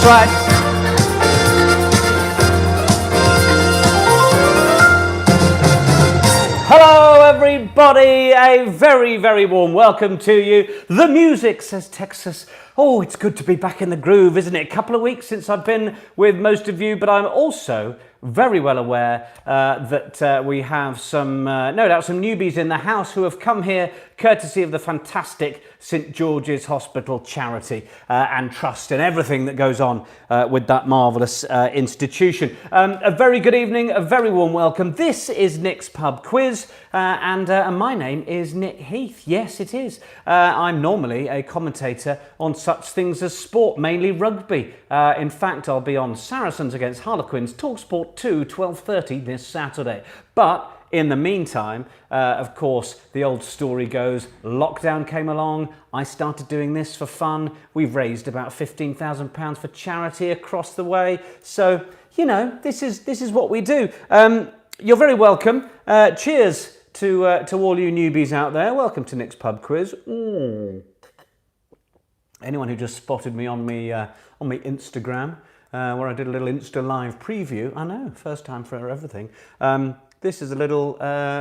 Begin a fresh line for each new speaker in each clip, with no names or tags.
right. Hello everybody, a very, very warm welcome to you. The music says Texas. Oh, it's good to be back in the groove, isn't it? A couple of weeks since I've been with most of you, but I'm also very well aware that we have some, no doubt, some newbies in the house who have come here courtesy of the fantastic St George's Hospital charity and trust and everything that goes on with that marvellous institution. A very good evening, a very warm welcome. This is Nick's Pub Quiz and my name is Nick Heath. Yes, it is. I'm normally a commentator on such things as sport, mainly rugby. In fact, I'll be on Saracens against Harlequins, TalkSport 2, 12:30 this Saturday. But in the meantime, of course, the old story goes, lockdown came along, I started doing this for fun, we've raised about £15,000 for charity across the way, so, you know, this is what we do. You're very welcome. Cheers to all you newbies out there. Welcome to Nick's Pub Quiz. Anyone who just spotted me on me Instagram, where I did a little Insta Live preview, I know, first time for everything. This is a little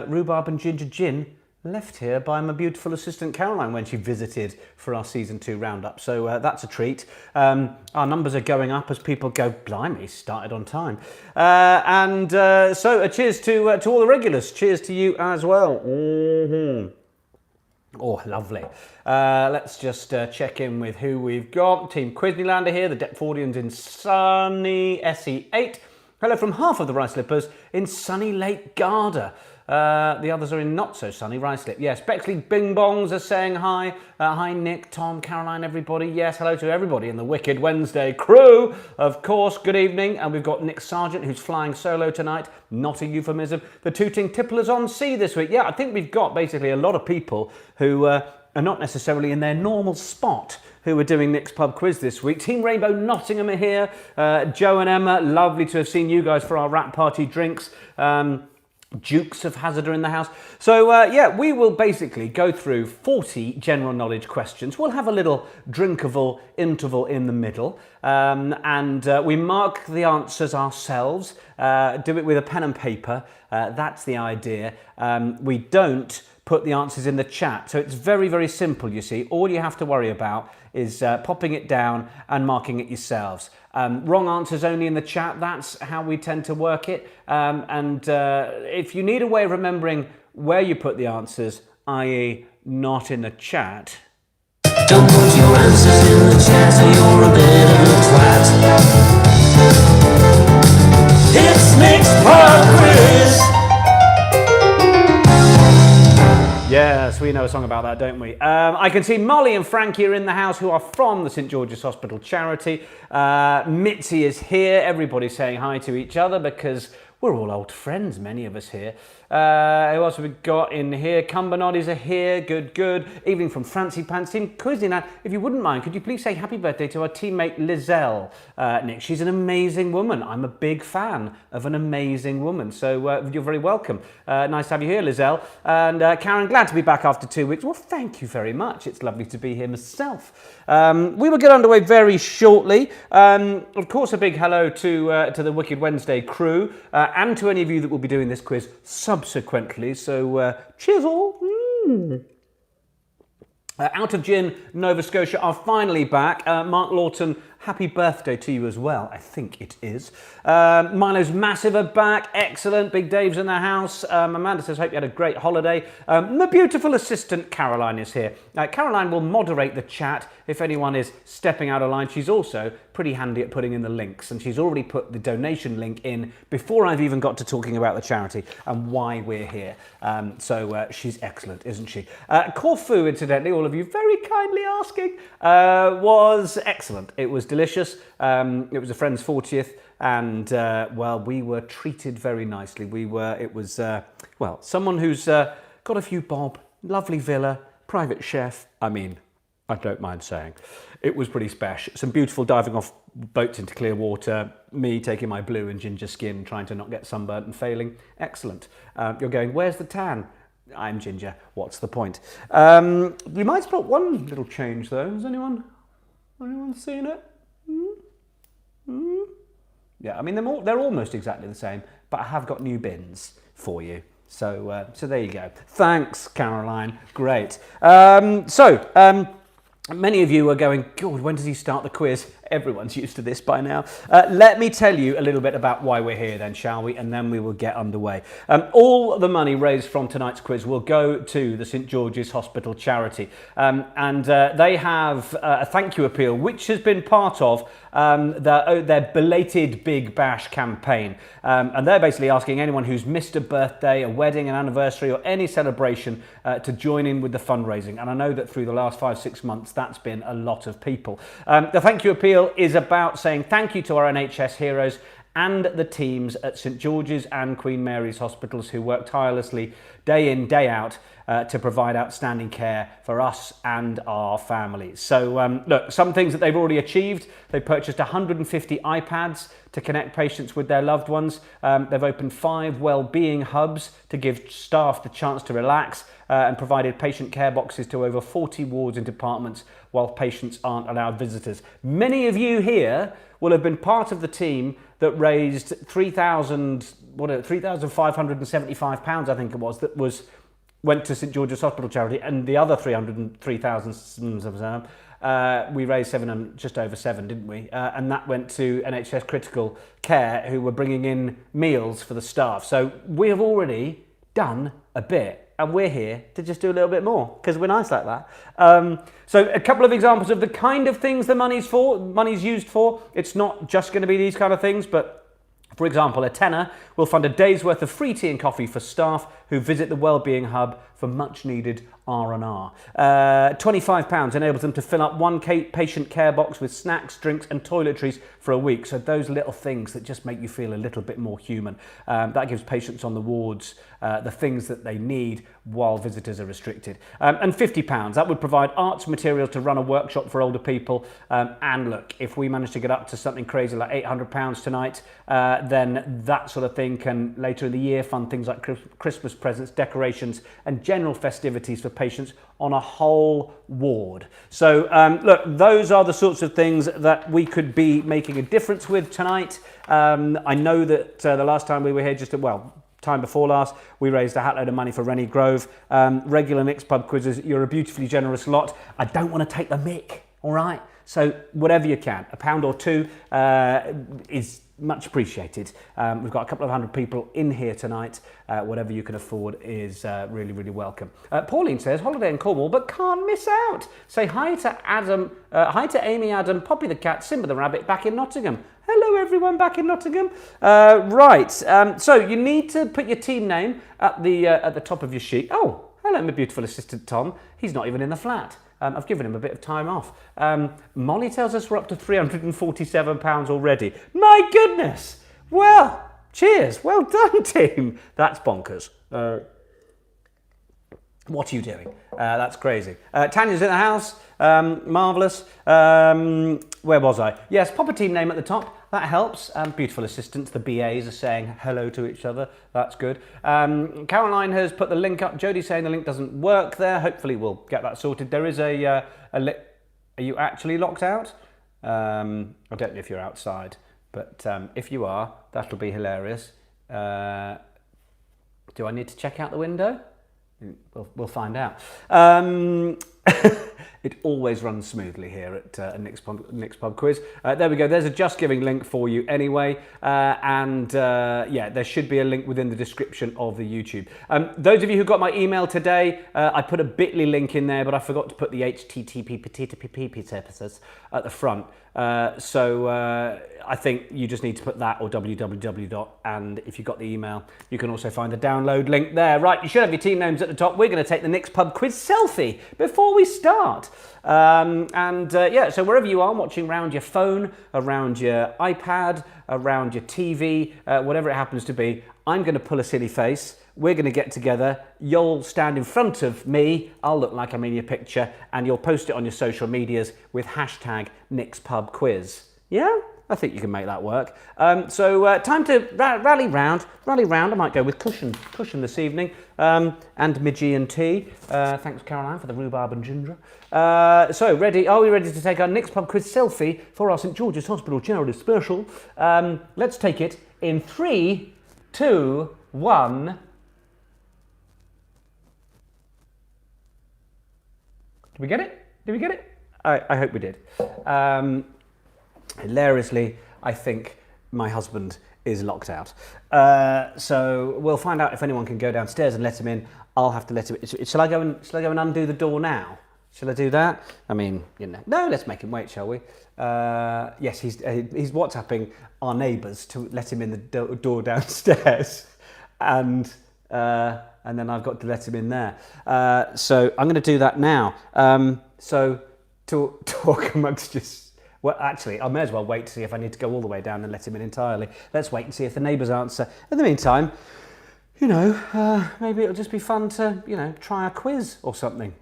rhubarb and ginger gin left here by my beautiful assistant Caroline when she visited for our season 2 roundup. So that's a treat. Our numbers are going up as people go, blimey, started on time. So a cheers to all the regulars. Cheers to you as well. Oh, lovely. Let's just check in with who we've got. Team Quizneylander here, the Deptfordians in sunny SE8. Hello from half of the Rice Slippers in sunny Lake Garda. The others are in not so sunny Rice Lip. Yes, Bexley Bing Bongs are saying hi. Hi Nick, Tom, Caroline, everybody. Yes, hello to everybody in the Wicked Wednesday crew. Of course, good evening. And we've got Nick Sargent who's flying solo tonight. Not a euphemism. The Tooting Tipplers on sea this week. Yeah, I think we've got basically a lot of people who are not necessarily in their normal spot who are doing Nick's Pub Quiz this week. Team Rainbow Nottingham are here. Joe and Emma, lovely to have seen you guys for our wrap party drinks. Dukes of Hazzard are in the house. So yeah, we will basically go through 40 general knowledge questions. We'll have a little drinkable interval in the middle and we mark the answers ourselves. Do it with a pen and paper. That's the idea. We don't put the answers in the chat. So it's very, very simple, you see. All you have to worry about is popping it down and marking it yourselves. Wrong answers only in the chat. That's how we tend to work it. If you need a way of remembering where you put the answers, i.e. not in the chat.
Don't put your answers in the chat or you're a bit of a twat. It's Nick's Pub Quiz.
Yes, we know a song about that, don't we? I can see Molly and Frankie are in the house who are from the St George's Hospital charity. Mitzi is here. Everybody's saying hi to each other because we're all old friends, many of us here. Who else have we got in here? Cumbernauddies are here. Good, good. Evening from Francie Pants. Team Quizney, if you wouldn't mind, could you please say happy birthday to our teammate Lizelle, Nick? She's an amazing woman. I'm a big fan of an amazing woman. So you're very welcome. Nice to have you here, Lizelle. And Karen, glad to be back after 2 weeks. Well, thank you very much. It's lovely to be here myself. We will get underway very shortly. Of course, a big hello to the Wicked Wednesday crew and to any of you that will be doing this quiz subsequently, so cheers all. Out of Gin, Nova Scotia are finally back. Mark Lawton, happy birthday to you as well, I think it is. Milo's Massive are back, excellent. Big Dave's in the house. Amanda says, hope you had a great holiday. My beautiful assistant Caroline is here. Caroline will moderate the chat if anyone is stepping out of line. She's also pretty handy at putting in the links, and she's already put the donation link in before I've even got to talking about the charity and why we're here. So she's excellent, isn't she? Corfu, incidentally, all of you very kindly asking, was excellent. It was delicious. It was a friend's 40th, and well, we were treated very nicely. It was well, someone who's got a few bob, lovely villa, private chef. I mean, I don't mind saying. It was pretty special. Some beautiful diving off boats into clear water, me taking my blue and ginger skin, trying to not get sunburnt and failing. Excellent. You're going, where's the tan? I'm ginger. What's the point? We might spot one little change though. Has anyone seen it? Yeah, I mean, they're almost exactly the same, but I have got new bins for you. So there you go. Thanks, Caroline. Great. Many of you are going, God, when does he start the quiz? Everyone's used to this by now. Let me tell you a little bit about why we're here then, shall we? And then we will get underway. All the money raised from tonight's quiz will go to the St George's Hospital charity. They have a thank you appeal, which has been part of their belated Big Bash campaign. And they're basically asking anyone who's missed a birthday, a wedding, an anniversary, or any celebration to join in with the fundraising. And I know that through the last 5-6 months, that's been a lot of people. The thank you appeal is about saying thank you to our NHS heroes and the teams at St George's and Queen Mary's hospitals who work tirelessly day in, day out to provide outstanding care for us and our families. So look, some things that they've already achieved. They purchased 150 iPads to connect patients with their loved ones. They've opened 5 wellbeing hubs to give staff the chance to relax and provided patient care boxes to over 40 wards and departments while patients aren't allowed visitors. Many of you here will have been part of the team that raised £3,575, I think it was, that went to St George's Hospital charity, and the other 303,000 we raised just over 7, didn't we? And that went to NHS Critical Care, who were bringing in meals for the staff. So we have already done a bit. And we're here to just do a little bit more because we're nice like that. So a couple of examples of the kind of things the money's used for. It's not just going to be these kind of things, but for example, a tenner will fund a day's worth of free tea and coffee for staff who visit the Wellbeing Hub for much needed R&R. £25 enables them to fill up one patient care box with snacks, drinks and toiletries for a week. So those little things that just make you feel a little bit more human. That gives patients on the wards the things that they need while visitors are restricted. And £50, that would provide arts materials to run a workshop for older people. And look, if we manage to get up to something crazy like £800 tonight, then that sort of thing can later in the year fund things like Christmas presents, decorations and general festivities for patients on a whole ward. So look, those are the sorts of things that we could be making a difference with tonight. I know that the last time we were here, time before last, we raised a hatload of money for Rennie Grove. Regular Nick's Pub quizzes, you're a beautifully generous lot. I don't want to take the mick, all right? So whatever you can, £1 or £2 is much appreciated. We've got a couple of hundred people in here tonight. Whatever you can afford is really, really welcome. Pauline says, holiday in Cornwall, but can't miss out. Say hi to Adam, hi to Amy, Adam, Poppy the cat, Simba the rabbit back in Nottingham. Hello everyone back in Nottingham. So you need to put your team name at the top of your sheet. Oh, hello my beautiful assistant Tom. He's not even in the flat. I've given him a bit of time off. Molly tells us we're up to £347 already. My goodness! Well, cheers. Well done, team. That's bonkers. What are you doing? That's crazy. Tanya's in the house. Marvellous. Where was I? Yes, pop a team name at the top. That helps. Beautiful assistants, the BAs are saying hello to each other. That's good. Caroline has put the link up. Jodie's saying the link doesn't work there. Hopefully we'll get that sorted. There is a link. Are you actually locked out? I don't know if you're outside, but if you are, that'll be hilarious. Do I need to check out the window? We'll find out. It always runs smoothly here at Nick's Pub Quiz. There we go. There's a Just Giving link for you anyway. Yeah, there should be a link within the description of the YouTube. Those of you who got my email today, I put a bit.ly link in there, but I forgot to put the HTTP at the front. I think you just need to put that or www. And if you got the email, you can also find the download link there. Right, you should have your team names at the top. We're going to take the Nick's Pub Quiz selfie before we start. Yeah, so wherever you are watching around your phone, around your iPad, around your TV, whatever it happens to be, I'm going to pull a silly face. We're going to get together. You'll stand in front of me. I'll look like I'm in your picture and you'll post it on your social medias with hashtag Nick's Pub Quiz. Yeah? I think you can make that work. So time to rally round. I might go with cushion this evening, and midgie and tea. Thanks, Caroline, for the rhubarb and ginger. So ready? Are we ready to take our next pub quiz selfie for our St George's Hospital charity special? Let's take it in 3, 2, 1. Did we get it? Did we get it? I hope we did. Hilariously, I think my husband is locked out. So we'll find out if anyone can go downstairs and let him in. I'll have to let him in. Shall I go and undo the door now? Shall I do that? I mean, you know. No, let's make him wait, shall we? Yes, he's WhatsApping our neighbours to let him in the door downstairs, and then I've got to let him in there. So I'm going to do that now. So to talk amongst just. Well, actually, I may as well wait to see if I need to go all the way down and let him in entirely. Let's wait and see if the neighbours answer. In the meantime, you know, maybe it'll just be fun to, you know, try a quiz or something,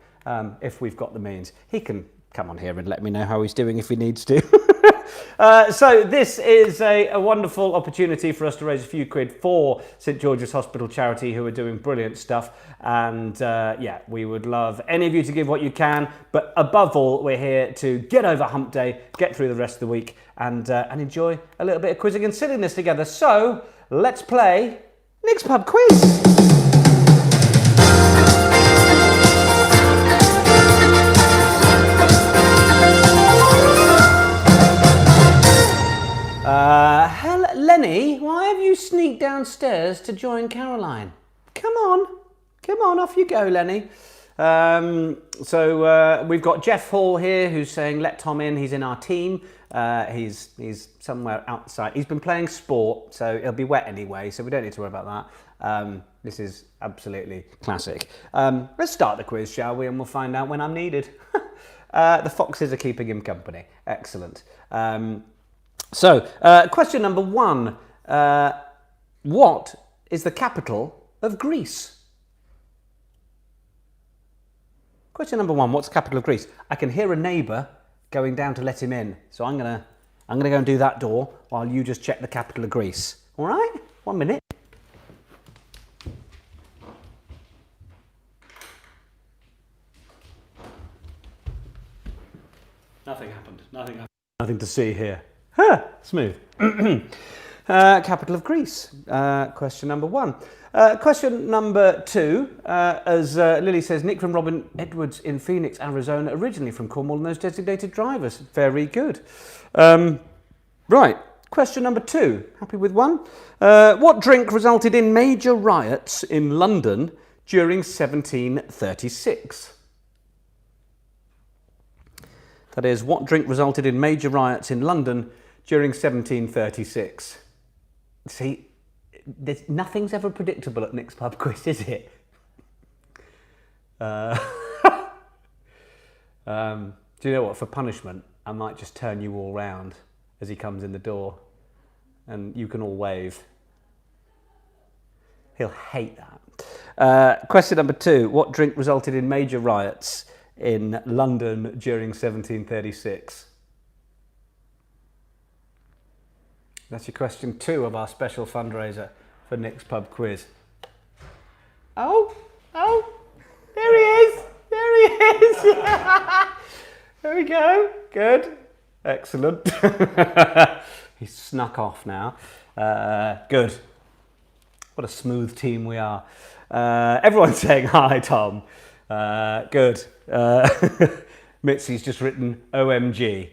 if we've got the means. He can come on here and let me know how he's doing if he needs to. So this is a wonderful opportunity for us to raise a few quid for St George's Hospital charity, who are doing brilliant stuff. And yeah, we would love any of you to give what you can. But above all, we're here to get over hump day, get through the rest of the week, and enjoy a little bit of quizzing and silliness together. So let's play Nick's Pub Quiz. Lenny, why have you sneaked downstairs to join Caroline? Come on, off you go, Lenny. So we've got Jeff Hall here, who's saying let Tom in. He's in our team. He's somewhere outside. He's been playing sport, so he'll be wet anyway, so we don't need to worry about that. This is absolutely classic. Let's start the quiz, shall we? And we'll find out when I'm needed. The foxes are keeping him company. Excellent. So, question number 1. What is the capital of Greece? Question number 1. What's the capital of Greece? I can hear a neighbour going down to let him in. So I'm gonna go and do that door while you just check the capital of Greece. All right? 1 minute. Nothing happened. Nothing to see here. Smooth. Capital of Greece. Question number 1. Question number 2. As Lily says, Nick from Robin Edwards in Phoenix, Arizona, originally from Cornwall, and those designated drivers. Very good. Right. Question number 2. Happy with 1? What drink resulted in major riots in London during 1736? That is, what drink resulted in major riots in London during 1736? See, nothing's ever predictable at Nick's Pub Quiz, is it? Do you know what? For punishment, I might just turn you all round as he comes in the door, and you can all wave. He'll hate that. Question number 2. What drink resulted in major riots in London during 1736? That's your question 2 of our special fundraiser for Nick's Pub Quiz. Oh, there he is. There we go. Good. Excellent. He's snuck off now. Good. What a smooth team we are. Everyone's saying hi, Tom. Good. Mitzi's just written OMG.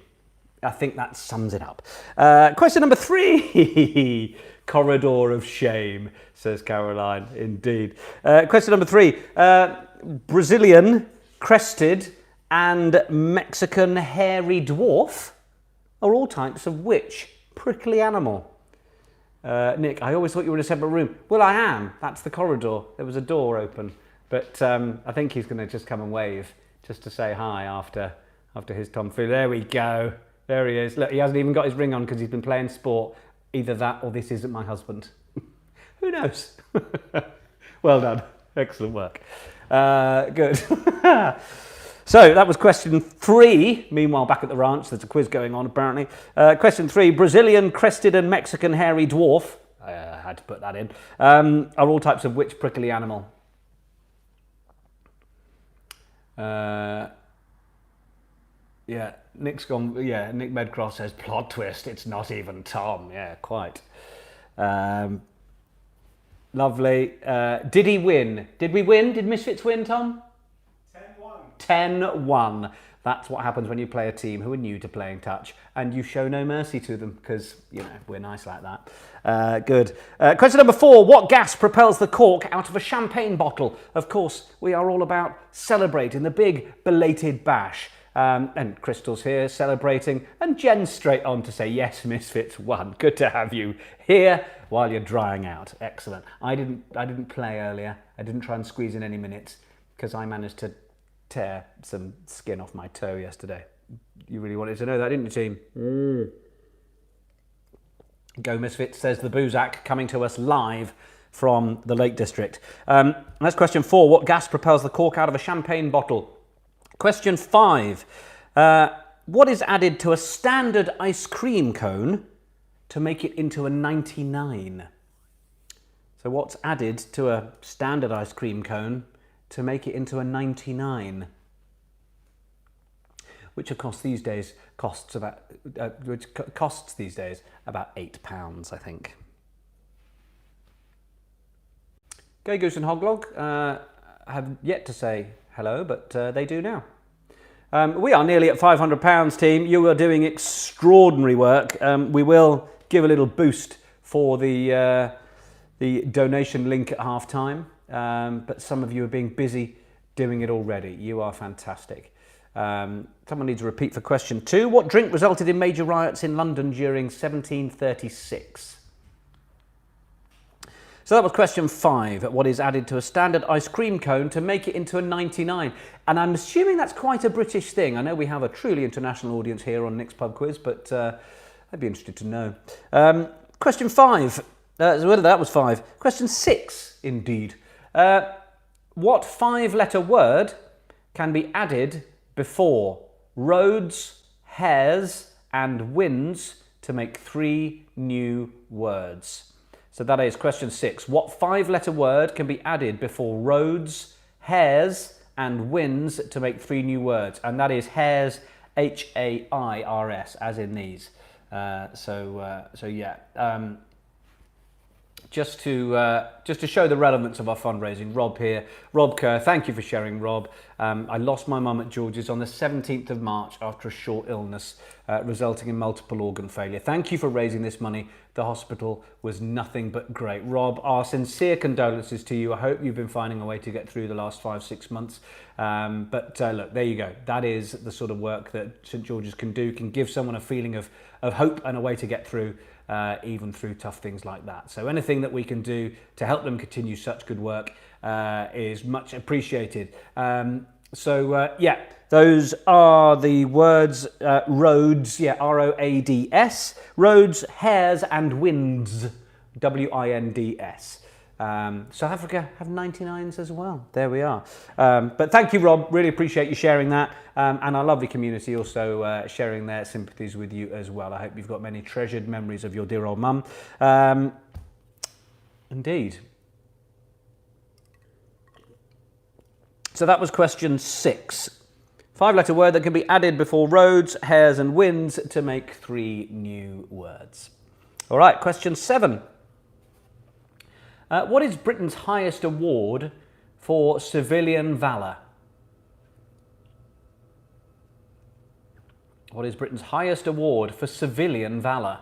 I think that sums it up. Question number 3. Corridor of shame, says Caroline. Indeed. Question number 3. Brazilian, crested, and Mexican hairy dwarf are all types of which prickly animal? Nick, I always thought you were in a separate room. Well, I am. That's the corridor. There was a door open. But I think he's going to just come and wave just to say hi after his tomfoolery. There we go. There he is. Look, he hasn't even got his ring on because he's been playing sport. Either that or this isn't my husband. Who knows? Well done. Excellent work. Good. So that was question 3. Meanwhile, back at the ranch, there's a quiz going on apparently. Question 3, Brazilian crested and Mexican hairy dwarf, I had to put that in, are all types of which prickly animal? Yeah, Nick's gone, yeah, Nick Medcroft says, plot twist, it's not even Tom. Yeah, quite. Lovely. Did he win? Did we win? Did Misfits win, Tom? 10-1. 10-1. That's what happens when you play a team who are new to playing touch and you show no mercy to them because, you know, we're nice like that. Good. Question number 4. What gas propels the cork out of a champagne bottle? Of course, we are all about celebrating the big belated bash. And Crystal's here celebrating, and Jen's straight on to say, yes, Misfits won. Good to have you here while you're drying out. Excellent. I didn't play earlier. I didn't try and squeeze in any minutes because I managed to tear some skin off my toe yesterday. You really wanted to know that, didn't you, team? Go Misfits, says the Boozak, coming to us live from the Lake District. That's question 4. What gas propels the cork out of a champagne bottle? Question 5. What is added to a standard ice cream cone to make it into a 99? So what's added to a standard ice cream cone to make it into a 99? Which of course these days costs about £8, I think. Go Goose and Hoglog have yet to say hello, but they do now. We are nearly at £500, team. You are doing extraordinary work. We will give a little boost for the donation link at half time, but some of you are being busy doing it already. You are fantastic. Someone needs a repeat for question 2. What drink resulted in major riots in London during 1736? So that was question 5. What is added to a standard ice cream cone to make it into a 99? And I'm assuming that's quite a British thing. I know we have a truly international audience here on Nick's Pub Quiz, but I'd be interested to know. Question 5. Whether that was 5. Question 6, indeed. What 5-letter word can be added before roads, hares, and winds to make 3 new words? So that is question 6. What 5-letter word can be added before roads, hares, and winds to make 3 new words? And that is hares, H-A-I-R-S, as in these. So yeah. Just to show the relevance of our fundraising, Rob here. Rob Kerr, thank you for sharing, Rob. I lost my mum at George's on the 17th of March after a short illness, resulting in multiple organ failure. Thank you for raising this money. The hospital was nothing but great. Rob, our sincere condolences to you. I hope you've been finding a way to get through the last 5-6 months. But look, there you go. That is the sort of work that St George's can do, can give someone a feeling of hope and a way to get through, even through tough things like that. So anything that we can do to help them continue such good work is much appreciated. Yeah, those are the words roads, yeah, R-O-A-D-S, roads, hares, and winds, W-I-N-D-S. South Africa have 99s as well. There we are. But thank you, Rob. Really appreciate you sharing that. And our lovely community also sharing their sympathies with you as well. I hope you've got many treasured memories of your dear old mum. Indeed. So that was question 6. 5-letter word that can be added before roads, hares, and winds to make 3 new words. All right, question 7. What is Britain's highest award for civilian valour? What is Britain's highest award for civilian valour?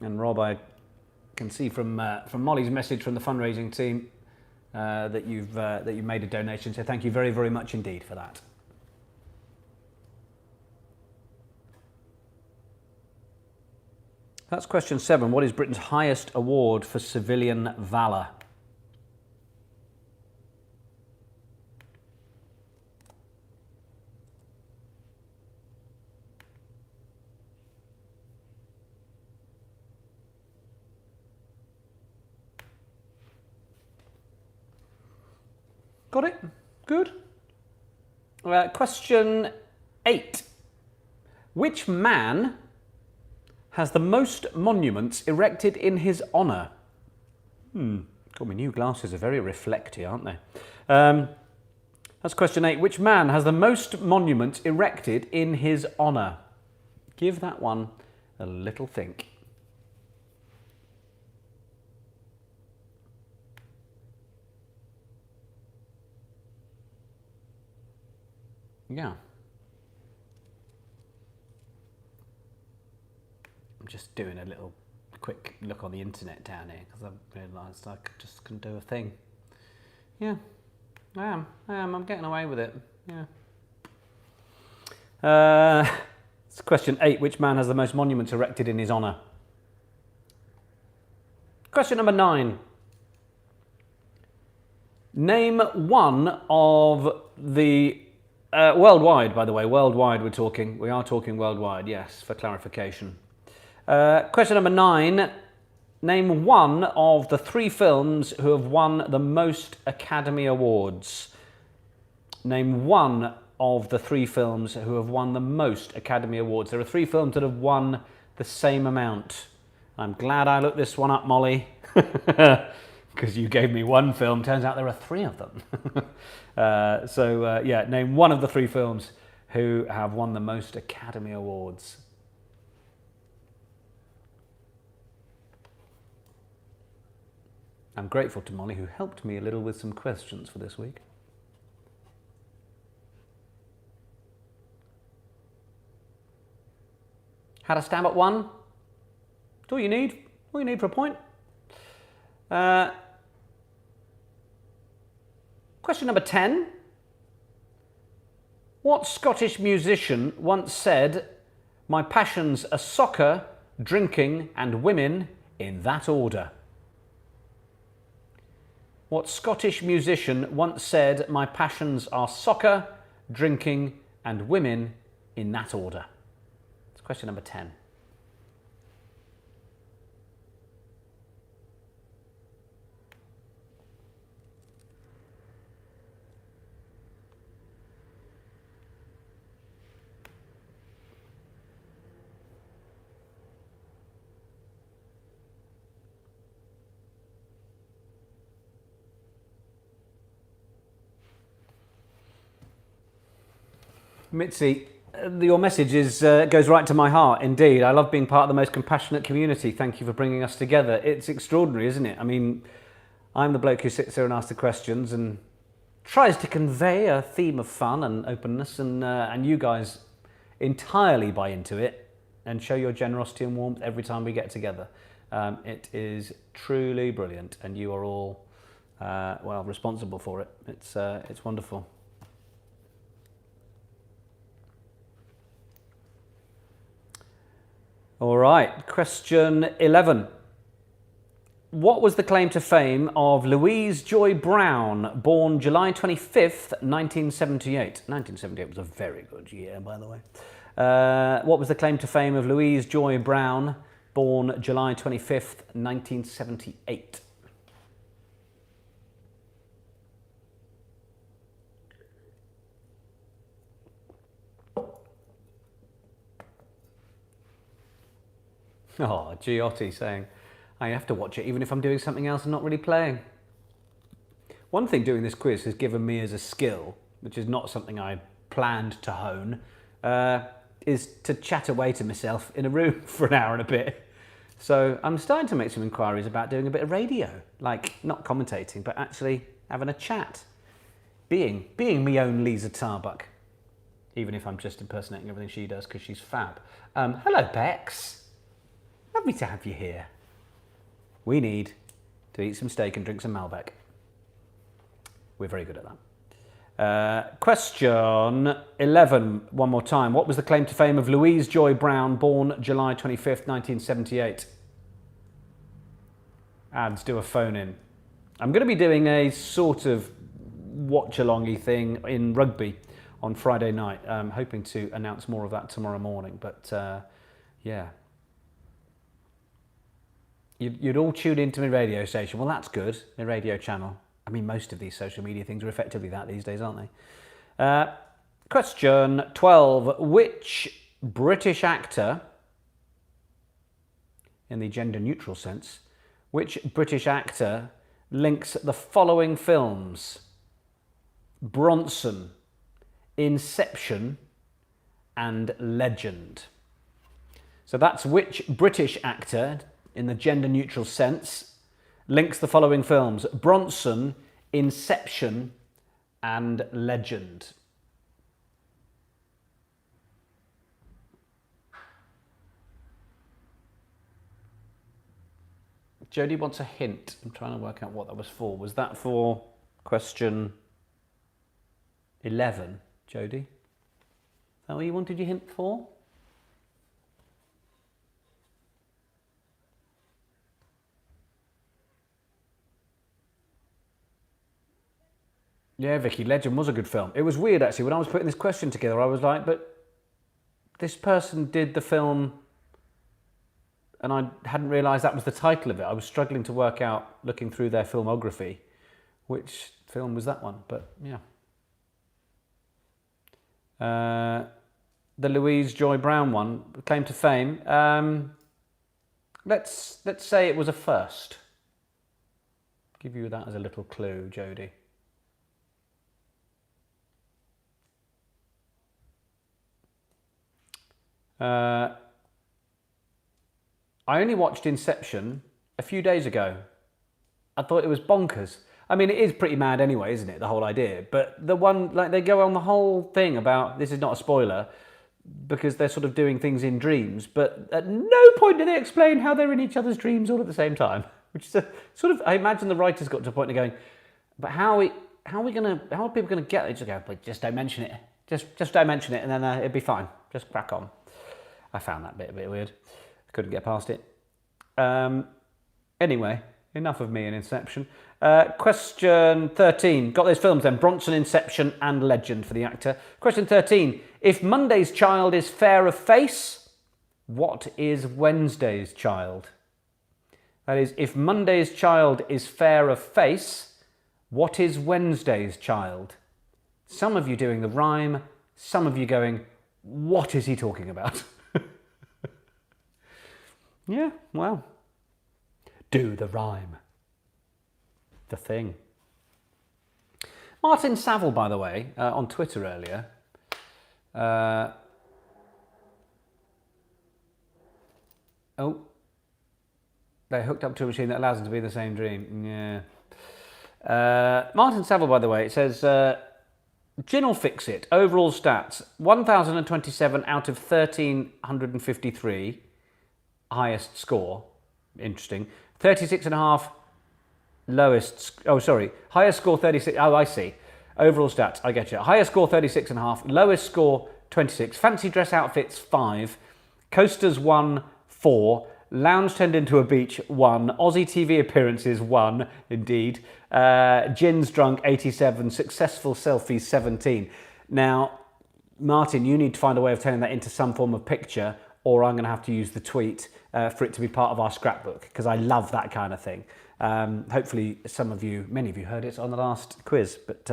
And Rob, I can see from Molly's message from the fundraising team that you've made a donation. So thank you very, very much indeed for that. That's question 7. What is Britain's highest award for civilian valour? Got it? Good. Question 8. Which man has the most monuments erected in his honour? God, my new glasses are very reflecty, aren't they? That's question 8. Which man has the most monuments erected in his honour? Give that one a little think. Yeah. I'm just doing a little quick look on the internet down here because I realised I just couldn't do a thing. Yeah, I am. I'm getting away with it. Yeah. It's question 8. Which man has the most monuments erected in his honour? Question number 9. Name one of the worldwide, by the way, worldwide we're talking. We are talking worldwide, yes, for clarification. Question number 9. Name one of the 3 films who have won the most Academy Awards. Name one of the 3 films who have won the most Academy Awards. There are 3 films that have won the same amount. I'm glad I looked this one up, Molly, because you gave me 1 film. Turns out there are 3 of them. Yeah, name one of the 3 films who have won the most Academy Awards. I'm grateful to Molly, who helped me a little with some questions for this week. Had a stab at 1. That's all you need. All you need for a point. Question number 10. What Scottish musician once said, "My passions are soccer, drinking and women in that order"? What Scottish musician once said, "My passions are soccer, drinking and women in that order"? It's question number 10. Mitzi, your message goes right to my heart, indeed. I love being part of the most compassionate community. Thank you for bringing us together. It's extraordinary, isn't it? I mean, I'm the bloke who sits there and asks the questions and tries to convey a theme of fun and openness, and you guys entirely buy into it and show your generosity and warmth every time we get together. It is truly brilliant, and you are all, well, responsible for it. It's wonderful. All right, question 11. What was the claim to fame of Louise Joy Brown, born July 25th, 1978? 1978 was a very good year, by the way. What was the claim to fame of Louise Joy Brown, born July 25th, 1978? Oh, Giotti saying, I have to watch it even if I'm doing something else and not really playing. One thing doing this quiz has given me as a skill, which is not something I planned to hone, is to chat away to myself in a room for an hour and a bit. So I'm starting to make some inquiries about doing a bit of radio, like not commentating, but actually having a chat. Being me own Lisa Tarbuck, even if I'm just impersonating everything she does because she's fab. Hello, Bex. Lovely to have you here. We need to eat some steak and drink some Malbec. We're very good at that. Question 11, one more time. What was the claim to fame of Louise Joy Brown, born July 25th, 1978? Ads, do a phone in. I'm going to be doing a sort of watch-alongy thing in rugby on Friday night. I'm hoping to announce more of that tomorrow morning, but yeah. You'd all tune into my radio station. Well, that's good, my radio channel. I mean, most of these social media things are effectively that these days, aren't they? Question 12. Which British actor, in the gender neutral sense, which British actor links the following films: Bronson, Inception, and Legend? So that's which British actor, in the gender neutral sense, links the following films: Bronson, Inception, and Legend. Jodie wants a hint. I'm trying to work out what that was for. Was that for question 11, Jodie? Is that what you wanted your hint for? Yeah, Vicky, Legend was a good film. It was weird, actually. When I was putting this question together, I was like, but this person did the film and I hadn't realised that was the title of it. I was struggling to work out, looking through their filmography, which film was that one. But, yeah. The Louise Joy Brown one, claim to fame. Let's say it was a first. Give you that as a little clue, Jodie. I only watched Inception a few days ago. I thought it was bonkers. I mean, it is pretty mad anyway, isn't it, the whole idea? But the one, like, they go on the whole thing about, this is not a spoiler, because they're sort of doing things in dreams, but at no point do they explain how they're in each other's dreams all at the same time. Which is a, sort of, I imagine the writers got to a point of going, but how are people gonna get it? Just go, but just don't mention it. Just don't mention it, and then it'd be fine. Just crack on. I found that bit a bit weird. Couldn't get past it. Anyway, enough of me and Inception. Question 13. Got those films then. Bronson, Inception, and Legend for the actor. Question 13. If Monday's Child is fair of face, what is Wednesday's Child? That is, if Monday's Child is fair of face, what is Wednesday's Child? Some of you doing the rhyme, some of you going, what is he talking about? Yeah, well, do the rhyme. The thing. Martin Saville, by the way, on Twitter earlier. Oh, they're hooked up to a machine that allows them to be in the same dream. Yeah. Martin Saville, by the way, it says, Gin will fix it. Overall stats, 1,027 out of 1,353. Highest score, interesting. 36.5, lowest, highest score 36, oh I see. Overall stats, I get you. Highest score 36.5, lowest score 26. Fancy dress outfits 5, coasters 1, 4, lounge turned into a beach 1, Aussie TV appearances 1, indeed. Gin's drunk 87, successful selfies 17. Now, Martin, you need to find a way of turning that into some form of picture, or I'm going to have to use the tweet for it to be part of our scrapbook, because I love that kind of thing. Hopefully many of you heard it on the last quiz, but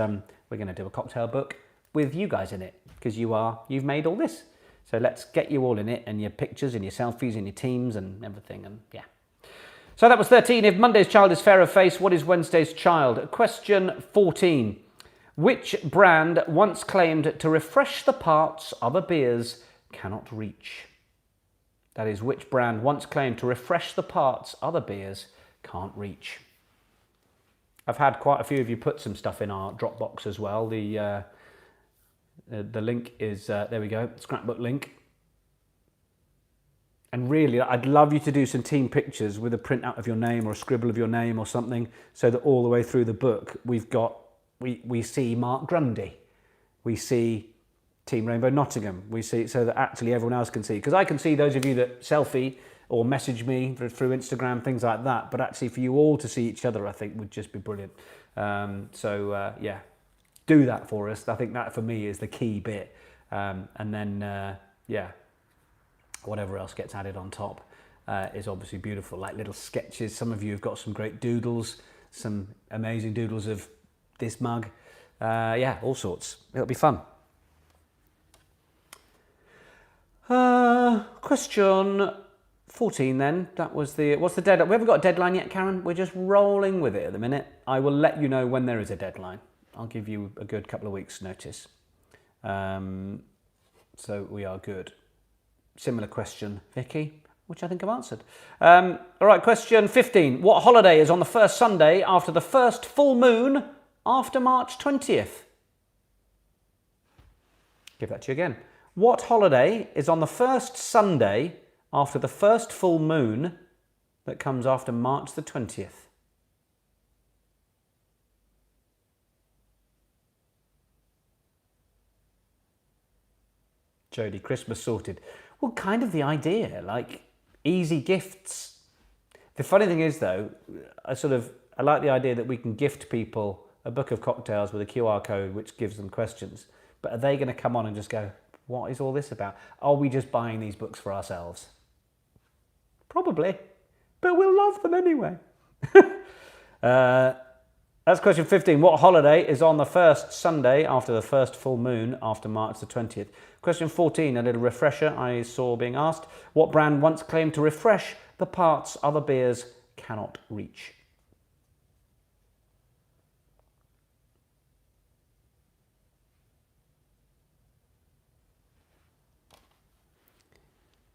we're going to do a cocktail book with you guys in it, because you've made all this. So let's get you all in it, and your pictures and your selfies and your teams and everything, and yeah. So that was 13. If Monday's Child is fair of face, what is Wednesday's Child? Question 14. Which brand once claimed to refresh the parts other beers cannot reach? That is, which brand once claimed to refresh the parts other beers can't reach? I've had quite a few of you put some stuff in our Dropbox as well. The link is, there we go, scrapbook link. And really, I'd love you to do some team pictures with a printout of your name or a scribble of your name or something, so that all the way through the book we see Mark Grundy, we see Team Rainbow Nottingham, we see, so that actually everyone else can see. Because I can see those of you that selfie or message me through Instagram, things like that. But actually for you all to see each other, I think would just be brilliant. Yeah, do that for us. I think that for me is the key bit. And then, yeah, whatever else gets added on top is obviously beautiful, like little sketches. Some of you have got some great doodles. some amazing doodles of this mug. Yeah, all sorts. It'll be fun. Question 14 then. That was what's the deadline? We haven't got a deadline yet, Karen. We're just rolling with it at the minute. I will let you know when there is a deadline. I'll give you a good couple of weeks' notice. So we are good. Similar question, Vicky, which I think I've answered. All right, question 15. What holiday is on the first Sunday after the first full moon after March 20th? Give that to you again. What holiday is on the first Sunday after the first full moon that comes after March the 20th? Jodie, Christmas sorted. Well, kind of the idea, like easy gifts. The funny thing is, though, I like the idea that we can gift people a book of cocktails with a QR code which gives them questions. But are they going to come on and just go, what is all this about? Are we just buying these books for ourselves? Probably, but we'll love them anyway. That's question 15. What holiday is on the first Sunday after the first full moon after March the 20th? Question 14, a little refresher I saw being asked. What brand once claimed to refresh the parts other beers cannot reach?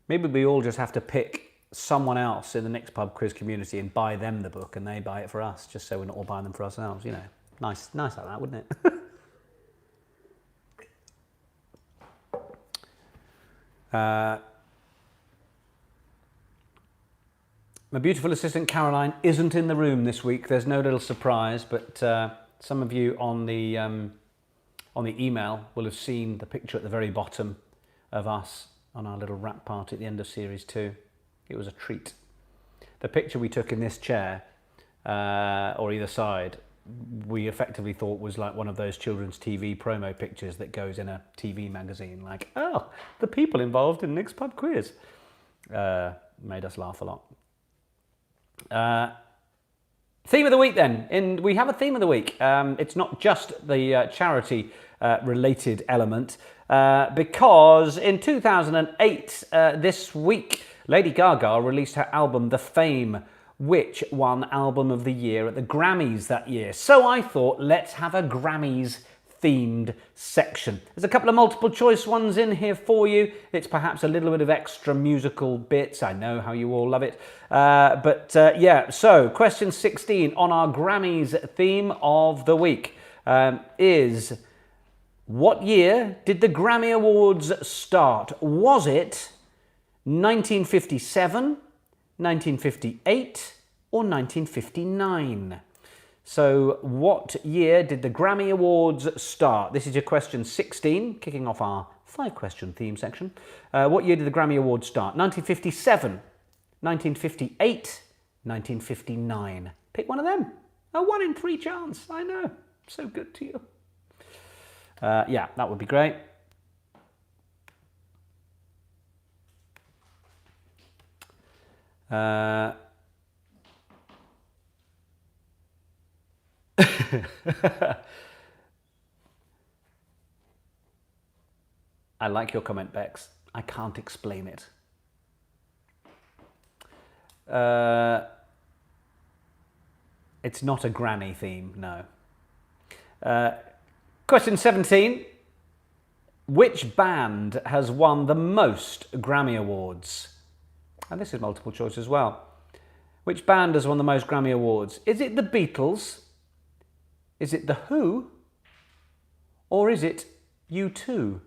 Maybe we all just have to pick someone else in the next pub quiz community and buy them the book and they buy it for us, just so we're not all buying them for ourselves, you know. Nice like that, wouldn't it? My beautiful assistant Caroline isn't in the room this week. There's no little surprise, but some of you on the email will have seen the picture at the very bottom of us on our little wrap party at the end of series 2. It was a treat. The picture we took in this chair, or either side, we effectively thought was like one of those children's TV promo pictures that goes in a TV magazine, like, oh, the people involved in Nick's Pub Quiz. Made us laugh a lot. Theme of the week then. We have a theme of the week. It's not just the charity related element, because in 2008, this week, Lady Gaga released her album, The Fame, which won Album of the Year at the Grammys that year. So I thought, let's have a Grammys themed section. There's a couple of multiple choice ones in here for you. It's perhaps a little bit of extra musical bits. I know how you all love it. Yeah, so question 16 on our Grammys theme of the week is, what year did the Grammy Awards start? Was it 1957, 1958, or 1959? So what year did the Grammy Awards start? This is your question 16, kicking off our 5-question theme section. What year did the Grammy Awards start? 1957, 1958, 1959. Pick one of them. A 1 in 3 chance. I know. So good to you. Yeah, that would be great. I like your comment, Bex. I can't explain it. It's not a granny theme, no. Question 17. Which band has won the most Grammy Awards? And this is multiple choice as well. Which band has won the most Grammy Awards? Is it the Beatles? Is it the Who? Or is it U2?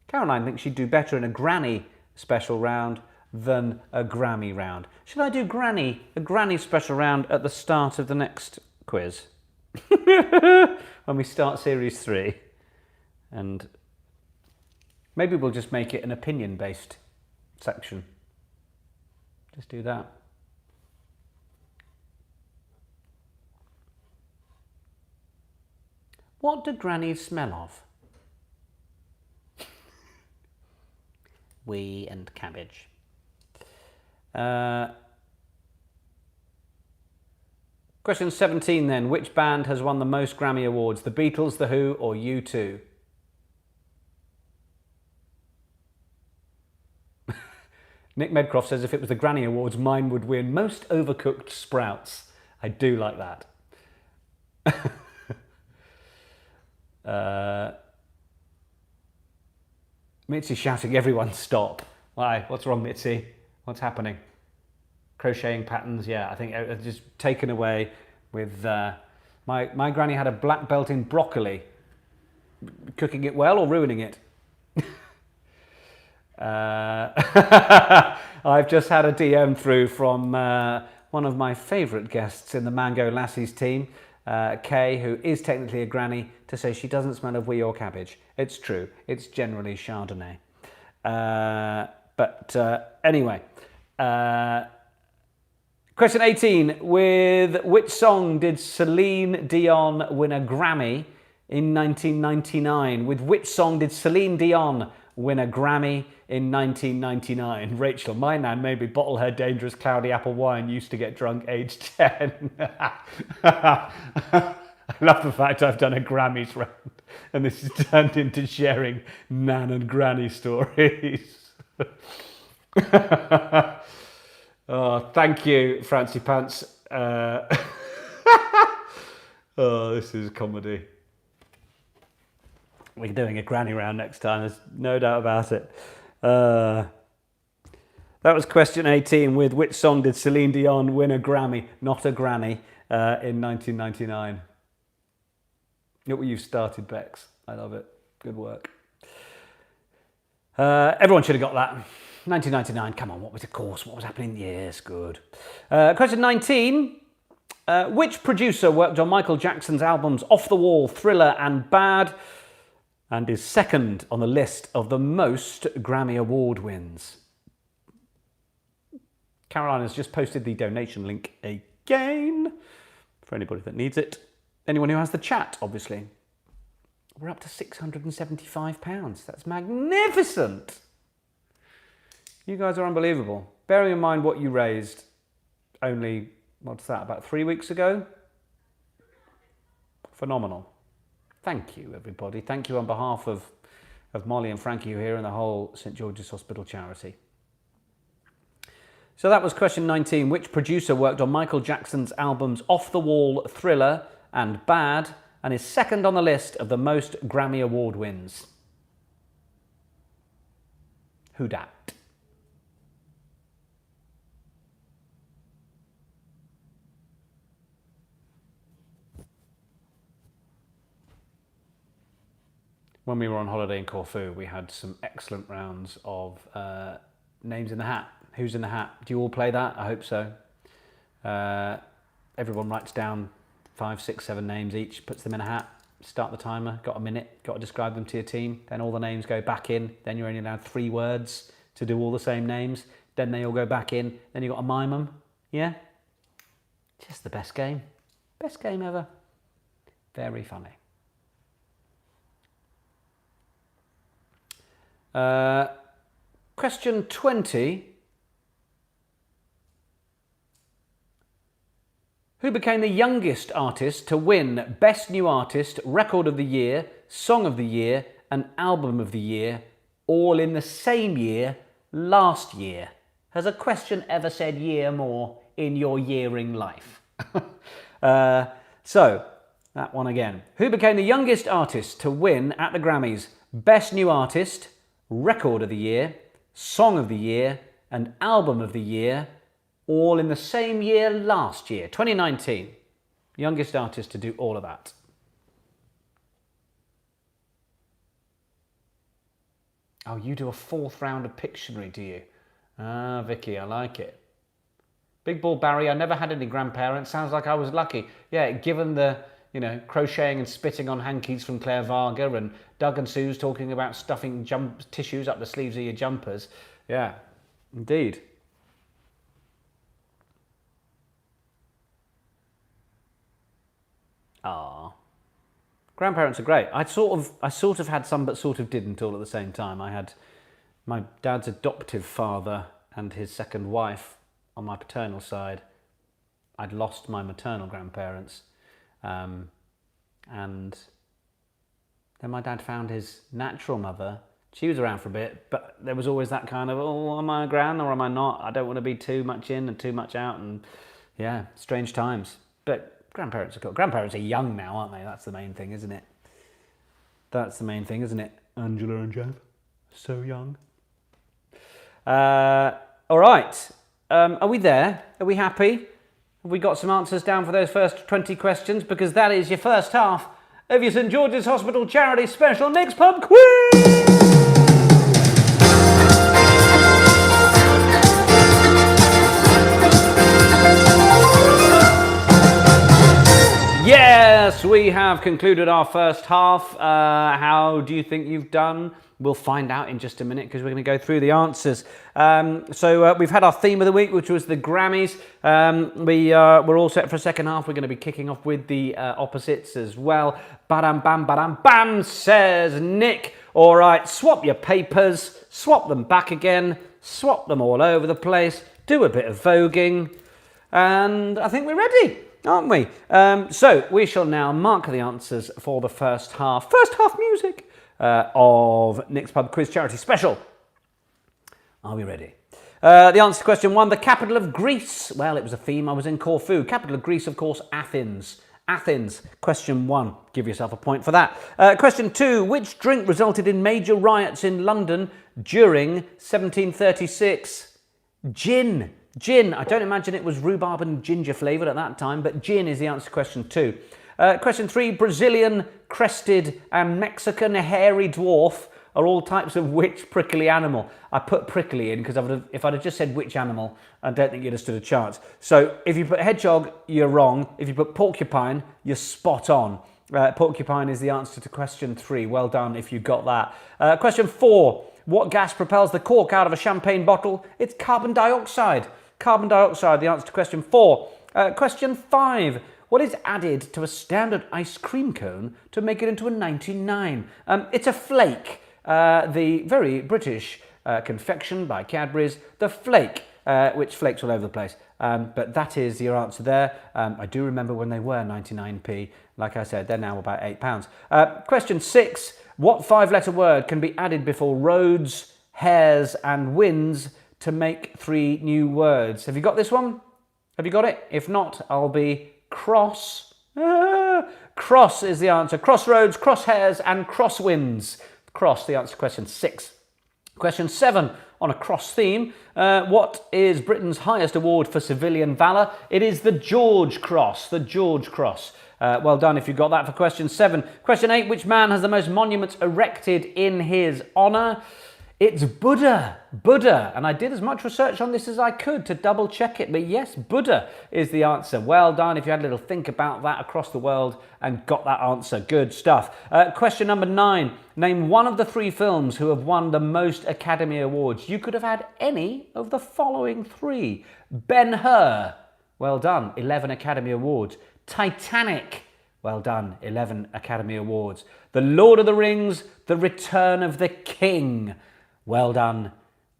Caroline thinks she'd do better in a Granny special round than a Grammy round. Should I do a Granny special round at the start of the next quiz? When we start series 3. And maybe we'll just make it an opinion-based section. Just do that. What do grannies smell of? Wee and cabbage. Question Question 17 then. Which band has won the most Grammy Awards? The Beatles, The Who, or U2? Nick Medcroft says if it was the Grammy Awards, mine would win Most Overcooked Sprouts. I do like that. Mitzi's shouting, everyone stop. Why? What's wrong, Mitzi? What's happening? Crocheting patterns, yeah, I think it's just taken away with... my granny had a black belt in broccoli. Cooking it well or ruining it? I've just had a DM through from one of my favourite guests in the Mango Lassies team, Kay, who is technically a granny, to say she doesn't smell of wee or cabbage. It's true. It's generally Chardonnay. Anyway. Question 18. With which song did Celine Dion win a Grammy in 1999? With which song did Celine Dion win a Grammy in 1999? Rachel, my nan made me bottle her dangerous cloudy apple wine, used to get drunk aged 10. I love the fact I've done a Grammys round and this has turned into sharing nan and granny stories. Oh, thank you, Francie Pants. Oh, this is comedy. We're doing a granny round next time, there's no doubt about it. That was question 18. With which song did Celine Dion win a Grammy, not a granny, in 1999? Look what you've started, Bex. I love it. Good work. Everyone should have got that. 1999, come on, what was the course? What was happening? Yes, good. Question 19. Which producer worked on Michael Jackson's albums Off the Wall, Thriller and Bad, and is second on the list of the most Grammy Award wins? Caroline has just posted the donation link again for anybody that needs it. Anyone who has the chat, obviously. We're up to £675. That's magnificent. You guys are unbelievable. Bearing in mind what you raised only, what's that, about 3 weeks ago? Phenomenal. Thank you, everybody. Thank you on behalf of Molly and Frankie who are here and the whole St George's Hospital charity. So that was question 19. Which producer worked on Michael Jackson's albums Off the Wall, Thriller and Bad, and is second on the list of the most Grammy Award wins? Who dat? When we were on holiday in Corfu, we had some excellent rounds of names in the hat. Who's in the hat? Do you all play that? I hope so. Everyone writes down 5, 6, 7 names each, puts them in a hat, start the timer, got a minute, got to describe them to your team, then all the names go back in, then you're only allowed 3 words to do all the same names, then they all go back in, then you've got to mime them, yeah? Just the best game. Best game ever. Very funny. Question 20. Who became the youngest artist to win Best New Artist, Record of the Year, Song of the Year and Album of the Year, all in the same year last year? Has a question ever said year more in your yearing life? So, that one again. Who became the youngest artist to win at the Grammys Best New Artist, Record of the Year, Song of the Year and Album of the Year, all in the same year last year, 2019. Youngest artist to do all of that. Oh, you do a 4th round of Pictionary, do you? Ah, Vicky, I like it. Big Ball Barry, I never had any grandparents. Sounds like I was lucky. Yeah, given the, crocheting and spitting on hankies from Claire Varga and Doug and Sue's talking about stuffing tissues up the sleeves of your jumpers. Yeah, indeed. Ah, grandparents are great. I sort of had some, but sort of didn't all at the same time. I had my dad's adoptive father and his second wife on my paternal side. I'd lost my maternal grandparents, and then my dad found his natural mother. She was around for a bit, but there was always that kind of, oh, am I a gran or am I not? I don't want to be too much in and too much out, and yeah, strange times. But grandparents are cool. Grandparents are young now, aren't they? That's the main thing, isn't it? That's the main thing, isn't it? Angela and Jeff, so young. All right. Are we there? Are we happy? Have we got some answers down for those first 20 questions? Because that is your first half of your St George's Hospital Charity Special Nick's Pub Quiz! Yes, we have concluded our first half. How do you think you've done? We'll find out in just a minute because we're going to go through the answers. So we've had our theme of the week, which was the Grammys. We're all set for a second half. We're going to be kicking off with the opposites as well. Badam bam, says Nick. All right, swap your papers, swap them back again, swap them all over the place, do a bit of voguing, and I think we're ready, aren't we? So we shall now mark the answers for the first half. First half music of Nick's Pub Quiz Charity Special. Are we ready? The answer to question 1, the capital of Greece. Well, it was a theme. I was in Corfu. Capital of Greece, of course, Athens. Athens. Question 1. Give yourself a point for that. Question 2, which drink resulted in major riots in London during 1736? Gin. Gin. I don't imagine it was rhubarb and ginger flavoured at that time, but gin is the answer to question 2. Question 3, Brazilian, crested and Mexican hairy dwarf are all types of which prickly animal? I put prickly in because if I'd have just said which animal, I don't think you'd have stood a chance. So if you put hedgehog, you're wrong. If you put porcupine, you're spot on. Porcupine is the answer to question 3. Well done if you got that. Question 4, what gas propels the cork out of a champagne bottle? It's carbon dioxide. Carbon dioxide, the answer to question 4. Question 5. What is added to a standard ice cream cone to make it into a 99? It's a flake. The very British confection by Cadbury's, the flake, which flakes all over the place. But that is your answer there. I do remember when they were 99p. Like I said, they're now about £8. Question 6. What 5-letter word can be added before roads, hares and winds to make 3 new words? Have you got this one? Have you got it? If not, I'll be cross. Cross is the answer. Crossroads, crosshairs and crosswinds. Cross, the answer to question 6. Question 7, on a cross theme. What is Britain's highest award for civilian valour? It is the George Cross. The George Cross. Well done if you got that for question 7. Question 8, which man has the most monuments erected in his honour? It's Buddha. Buddha. And I did as much research on this as I could to double check it. But yes, Buddha is the answer. Well done if you had a little think about that across the world and got that answer. Good stuff. Question number 9. Name one of the 3 films who have won the most Academy Awards. You could have had any of the following 3. Ben-Hur. Well done. 11 Academy Awards. Titanic. Well done. 11 Academy Awards. The Lord of the Rings. The Return of the King. Well done.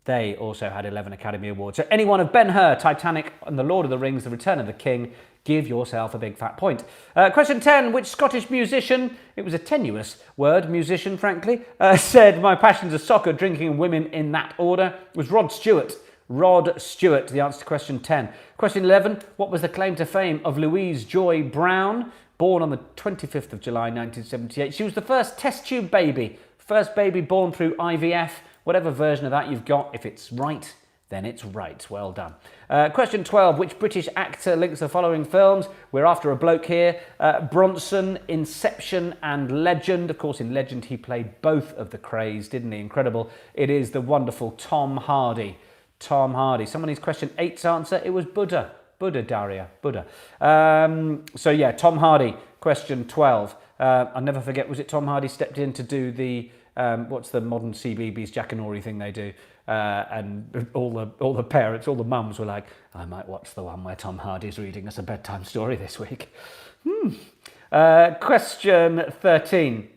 They also had 11 Academy Awards. So any one of Ben-Hur, Titanic, and The Lord of the Rings, The Return of the King, give yourself a big fat point. Question 10, which Scottish musician, it was a tenuous word, musician, frankly, said, my passions are soccer, drinking and women in that order? It was Rod Stewart. Rod Stewart, the answer to question 10. Question 11, what was the claim to fame of Louise Joy Brown? Born on the 25th of July, 1978. She was the first test tube baby, first baby born through IVF. Whatever version of that you've got, if it's right, then it's right. Well done. Question 12. Which British actor links the following films? We're after a bloke here. Bronson, Inception and Legend. Of course, in Legend, he played both of the Krays, didn't he? Incredible. It is the wonderful Tom Hardy. Tom Hardy. Someone needs question 8's answer. It was Buddha. Buddha, Daria. Buddha. So yeah, Tom Hardy. Question 12. I'll never forget, was it Tom Hardy stepped in to do the... what's the modern CBeebies Jackanory thing they do? And all the parents, all the mums were like, I might watch the one where Tom Hardy's reading us a bedtime story this week. Question 13.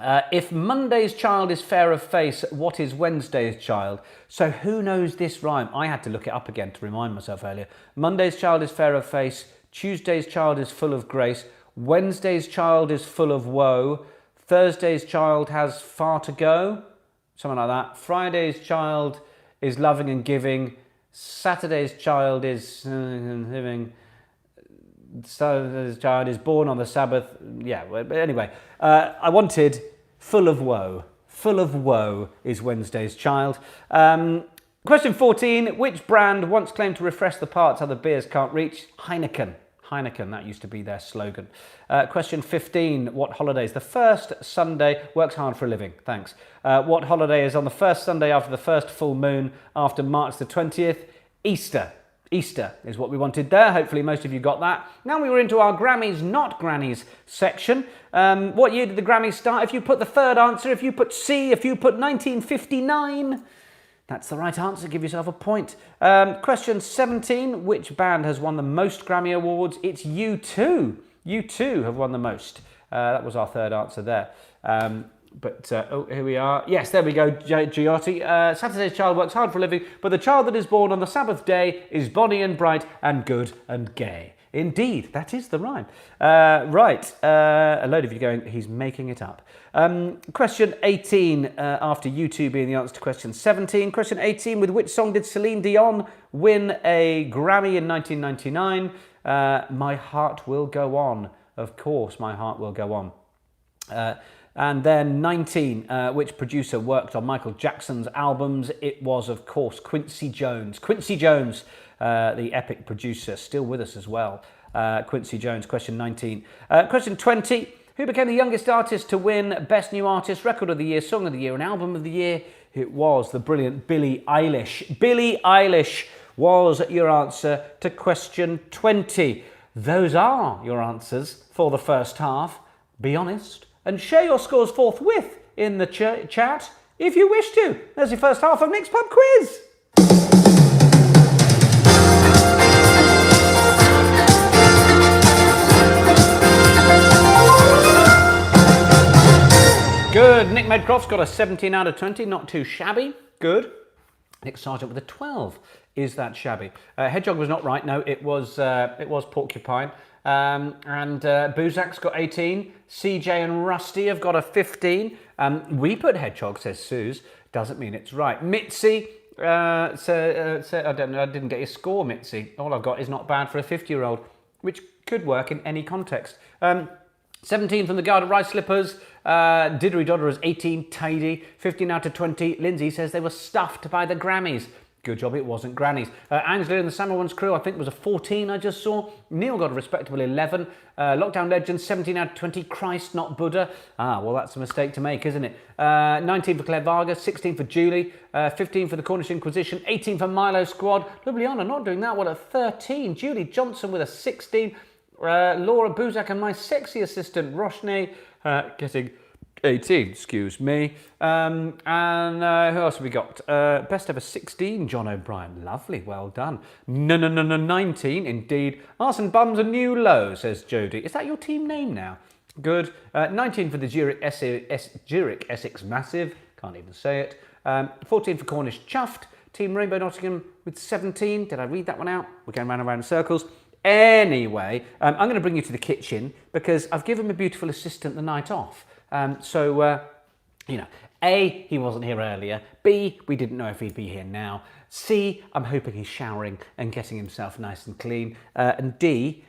If Monday's child is fair of face, what is Wednesday's child? So who knows this rhyme? I had to look it up again to remind myself earlier. Monday's child is fair of face. Tuesday's child is full of grace. Wednesday's child is full of woe. Thursday's child has far to go. Something like that. Friday's child is loving and giving. Saturday's child is living. Saturday's child is born on the Sabbath. Yeah, but anyway, I wanted full of woe. Full of woe is Wednesday's child. Question 14. Which brand once claimed to refresh the parts other beers can't reach? Heineken. Heineken, that used to be their slogan. Question 15. What holiday is the first Sunday? Works hard for a living. Thanks. What holiday is on the first Sunday after the first full moon after March the 20th? Easter. Easter is what we wanted there. Hopefully most of you got that. Now we were into our Grammys, not Grannies section. What year did the Grammys start? If you put the third answer, if you put C, if you put 1959, that's the right answer. Give yourself a point. Question 17. Which band has won the most Grammy Awards? It's U2. U2 have won the most. That was our third answer there. Oh, here we are. Yes, there we go, Giotti. Saturday's child works hard for a living, but the child that is born on the Sabbath day is bonny and bright and good and gay. Indeed, that is the rhyme. Right, a load of you going, he's making it up. Question 18, after U2 being the answer to question 17. Question 18, with which song did Celine Dion win a Grammy in 1999? My Heart Will Go On. Of course, My Heart Will Go On. And then 19, which producer worked on Michael Jackson's albums? It was, of course, Quincy Jones. Quincy Jones, the epic producer, still with us as well. Quincy Jones, question 19. Question 20, who became the youngest artist to win Best New Artist, Record of the Year, Song of the Year and Album of the Year? It was the brilliant Billie Eilish. Billie Eilish was your answer to question 20. Those are your answers for the first half. Be honest. And share your scores forthwith in the chat if you wish to. There's your first half of Nick's Pub Quiz. Good. Nick Medcroft's got a 17 out of 20. Not too shabby. Good. Nick Sargent with a 12. Is that shabby? Hedgehog was not right. No, it was Porcupine. Buzak's got 18. CJ and Rusty have got a 15. We put Hedgehog, says Suze. Doesn't mean it's right. Mitzi, I don't know, I didn't get your score, Mitzi. All I've got is not bad for a 50-year-old, which could work in any context. 17 from the Garden Rice Slippers. Diddery Dodder is 18, tidy. 15 out of 20. Lindsay says they were stuffed by the Grammys. Good job it wasn't Granny's. Angela and the Summer Ones crew, I think, was a 14 I just saw. Neil got a respectable 11. Lockdown Legends, 17 out of 20. Christ, not Buddha. Ah, well, that's a mistake to make, isn't it? 19 for Claire Vargas, 16 for Julie, 15 for the Cornish Inquisition, 18 for Milo Squad. Ljubljana not doing that well at 13. Julie Johnson with a 16. Laura Buzak and my sexy assistant, Roshni, getting 18, excuse me. Who else have we got? Best ever 16, John O'Brien. Lovely, well done. No, 19, indeed. Arson Bums a new low, says Jodie. Is that your team name now? Good. 19 for the Zurich Essex Massive. Can't even say it. 14 for Cornish Chuffed. Team Rainbow Nottingham with 17. Did I read that one out? We're going round and round in circles. Anyway, I'm going to bring you to the kitchen because I've given my beautiful assistant the night off. You know, A, he wasn't here earlier. B, we didn't know if he'd be here now. C, I'm hoping he's showering and getting himself nice and clean. And D,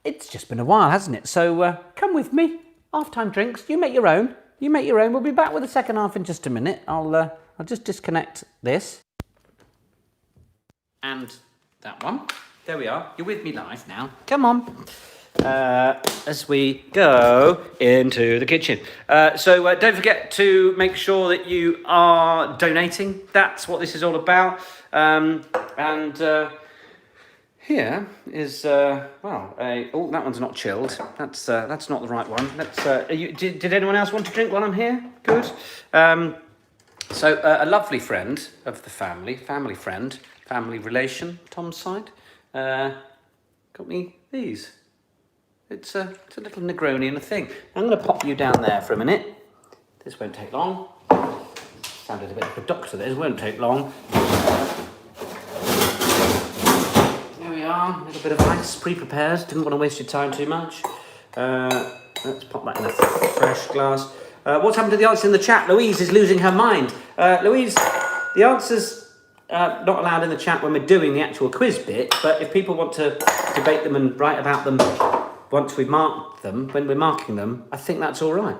it's just been a while, hasn't it? So come with me. Half-time drinks. You make your own. You make your own. We'll be back with the second half in just a minute. I'll just disconnect this. And that one. There we are. You're with me live now. Come on. As we go into the kitchen. So don't forget to make sure that you are donating. That's what this is all about. Here is, oh, that one's not chilled. That's not the right one. Did anyone else want to drink while I'm here? Good. So a lovely friend of the family relation, Tom's side, got me these. It's a little Negroni and a thing. I'm going to pop you down there for a minute. This won't take long. Sounded a bit like a doctor there. It won't take long. There we are. A little bit of ice, pre-prepared. Didn't want to waste your time too much. Let's pop that in a fresh glass. What's happened to the answer in the chat? Louise is losing her mind. Louise, the answers not allowed in the chat when we're doing the actual quiz bit, but if people want to debate them and write about them once we've marked them, when we're marking them, I think that's all right.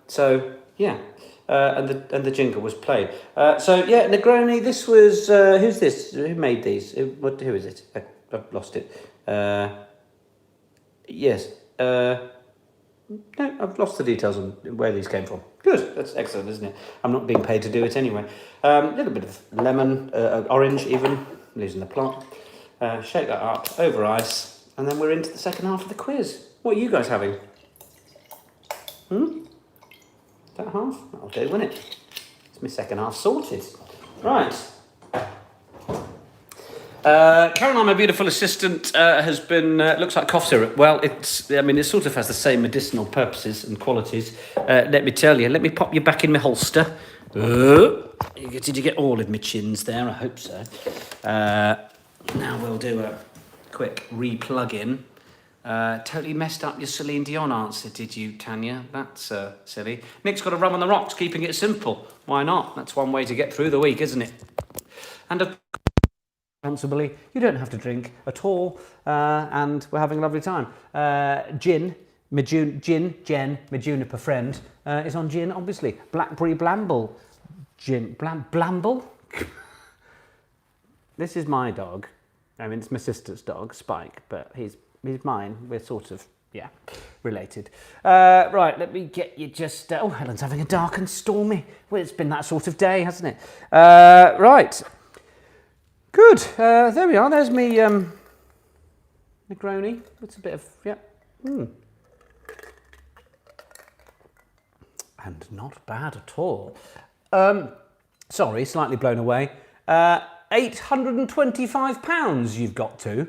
So, yeah. And the jingle was played. So, yeah, Negroni, this was... who's this? Who made these? Who is it? I've lost it. Yes. No, I've lost the details on where these came from. Good, that's excellent, isn't it? I'm not being paid to do it anyway. A little bit of lemon, orange even, losing the plot. Shake that up over ice, and then we're into the second half of the quiz. What are you guys having? That half? That'll do, won't it? It's my second half sorted. Right. Caroline, my beautiful assistant, has been, looks like cough syrup. Well, it sort of has the same medicinal purposes and qualities. Let me tell you, let me pop you back in my holster. Did you get all of my chins there? I hope so. Now we'll do a quick re-plug in. Totally messed up your Celine Dion answer, did you, Tanya? That's silly. Nick's got a rum on the rocks, keeping it simple. Why not? That's one way to get through the week, isn't it? And responsibly, you don't have to drink at all, and we're having a lovely time. Jen, my juniper friend, is on gin, obviously. Blackberry Blamble. Gin. Blamble? This is my dog. I mean, it's my sister's dog, Spike, but he's mine. We're sort of, yeah, related. Right, let me get you just... oh, Helen's having a dark and stormy... well, it's been that sort of day, hasn't it? Right. Good. There we are. There's me Negroni. It's a bit of... yeah. And not bad at all. Sorry, slightly blown away. £825 you've got to.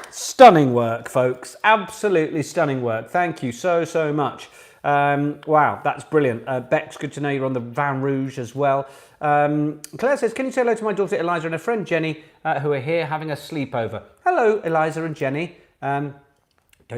Stunning work, folks. Absolutely stunning work. Thank you so much. Wow, that's brilliant. Bex, good to know you're on the Vin Rouge as well. Claire says, can you say hello to my daughter Eliza and her friend Jenny, who are here having a sleepover? Hello, Eliza and Jenny. Don't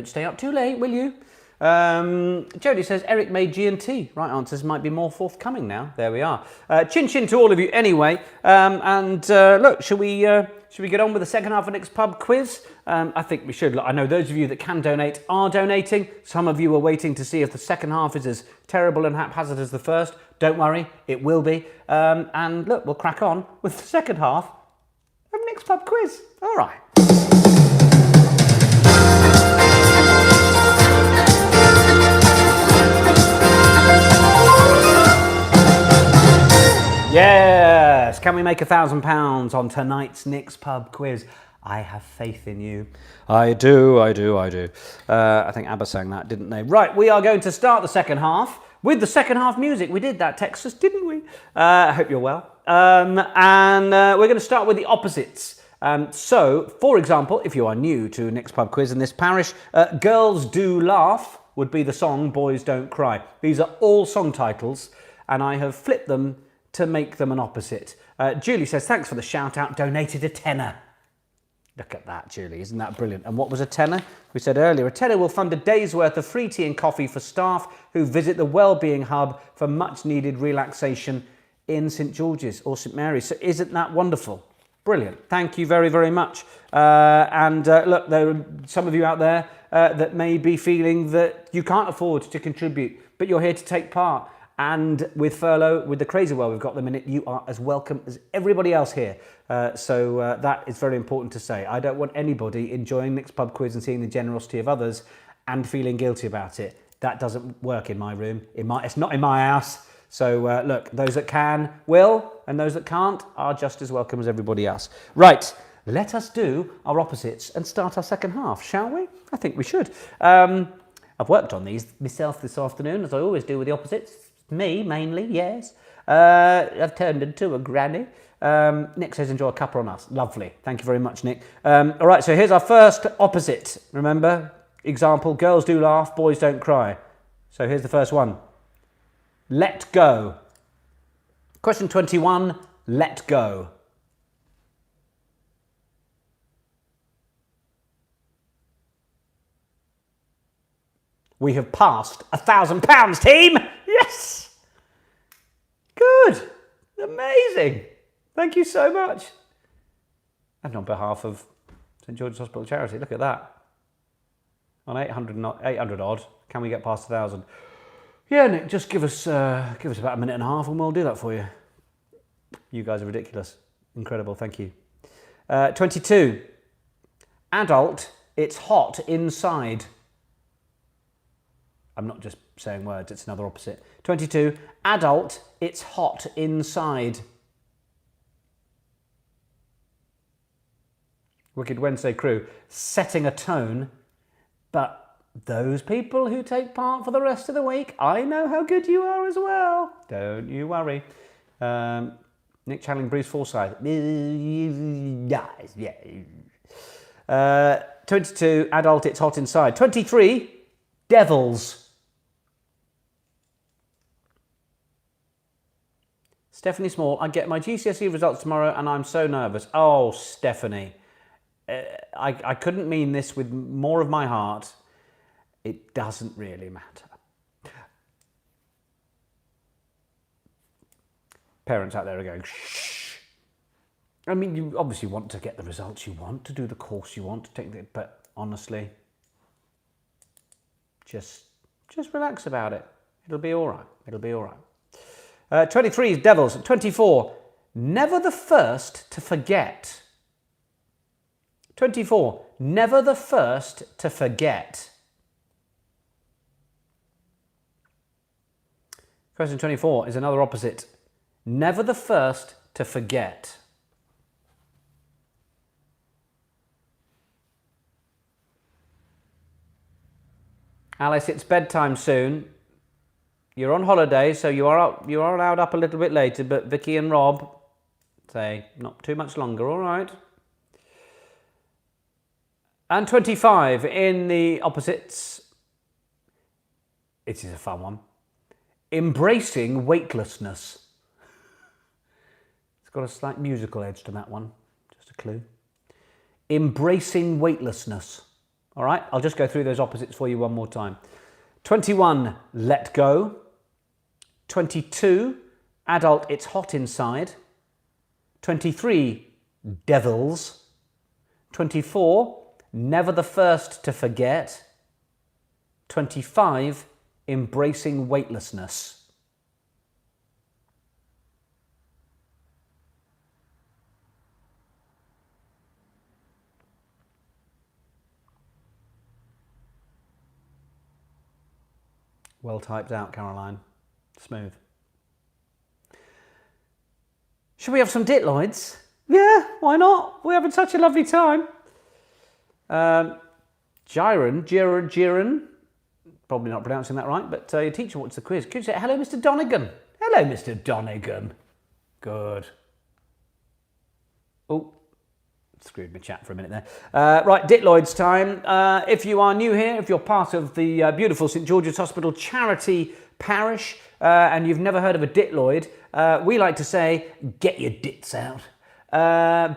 stay up too late, will you? Jodie says, Eric made G&T. Right answers might be more forthcoming now. There we are. Chin chin to all of you anyway. Look, should we get on with the second half of Nick's Pub quiz? I think we should. Look, I know those of you that can donate are donating. Some of you are waiting to see if the second half is as terrible and haphazard as the first. Don't worry, it will be. And look, we'll crack on with the second half of Nick's Pub quiz. All right. Yes! Can we make £1,000 on tonight's Nick's Pub quiz? I have faith in you. I do. I think ABBA sang that, didn't they? Right, we are going to start the second half with the second half music. We did that, Texas, didn't we? I hope you're well. We're going to start with the opposites. So, for example, if you are new to Nick's Pub quiz in this parish, Girls Do Laugh would be the song Boys Don't Cry. These are all song titles, and I have flipped them to make them an opposite. Julie says, thanks for the shout out, donated a tenner. Look at that, Julie, isn't that brilliant? And what was a tenner? We said earlier, a tenner will fund a day's worth of free tea and coffee for staff who visit the Wellbeing Hub for much needed relaxation in St George's or St Mary's. So isn't that wonderful? Brilliant. Thank you very much. Look, there are some of you out there that may be feeling that you can't afford to contribute, but you're here to take part. And with Furlough, with the Crazy Well we've got them in it, you are as welcome as everybody else here. So that is very important to say. I don't want anybody enjoying Nick's Pub quiz and seeing the generosity of others and feeling guilty about it. That doesn't work in my room. It's not in my house. So look, those that can will, and those that can't are just as welcome as everybody else. Right, let us do our opposites and start our second half, shall we? I think we should. I've worked on these myself this afternoon, as I always do with the opposites. Me, mainly, yes. I've turned into a granny. Nick says, enjoy a cuppa on us. Lovely. Thank you very much, Nick. All right, so here's our first opposite. Remember, Example, girls do laugh, boys don't cry. So here's the first one. Let go. Question 21, let go. We have passed £1,000, team! Yes! Good! Amazing! Thank you so much. And on behalf of St George's Hospital Charity, look at that. On 800 odd, can we get past 1,000? Yeah, Nick, just give us about a minute and a half and we'll do that for you. You guys are ridiculous. Incredible, thank you. 22. Adult, it's hot inside. I'm not just saying words, it's another opposite. 22. Adult, it's hot inside. Wicked Wednesday crew, setting a tone, but those people who take part for the rest of the week, I know how good you are as well. Don't you worry. Nick channeling Bruce Forsyth. 22, adult, it's hot inside. 23, devils. Stephanie Small, I get my GCSE results tomorrow and I'm so nervous. Oh, Stephanie. I couldn't mean this with more of my heart. It doesn't really matter. Parents out there are going, shh. I mean, you obviously want to get the results you want, to do the course you want, to take it, but honestly, just relax about it. It'll be all right. It'll be all right. 23 is devils. 24, never the first to forget. 24, never the first to forget. Question 24 is another opposite. Never the first to forget. Alice, it's bedtime soon. You're on holiday, so you are allowed up a little bit later, but Vicky and Rob say not too much longer, all right? And 25 in the opposites. It is a fun one. Embracing weightlessness. It's got a slight musical edge to that one, just a clue. Embracing weightlessness. All right, I'll just go through those opposites for you one more time. 21, let go. 22, adult, it's hot inside. 23, devils. 24, never the first to forget. 25, embracing weightlessness. Well typed out, Caroline. Smooth. Should we have some ditloids? Yeah, why not? We're having such a lovely time. Jiren, probably not pronouncing that right, but your teacher wants the quiz. Could you say, hello, Mr. Donegan? Hello, Mr. Donegan. Good. Oh, screwed my chat for a minute there. Right, ditloids time. If you are new here, if you're part of the beautiful St George's Hospital charity parish and you've never heard of a ditloid, we like to say, get your dits out.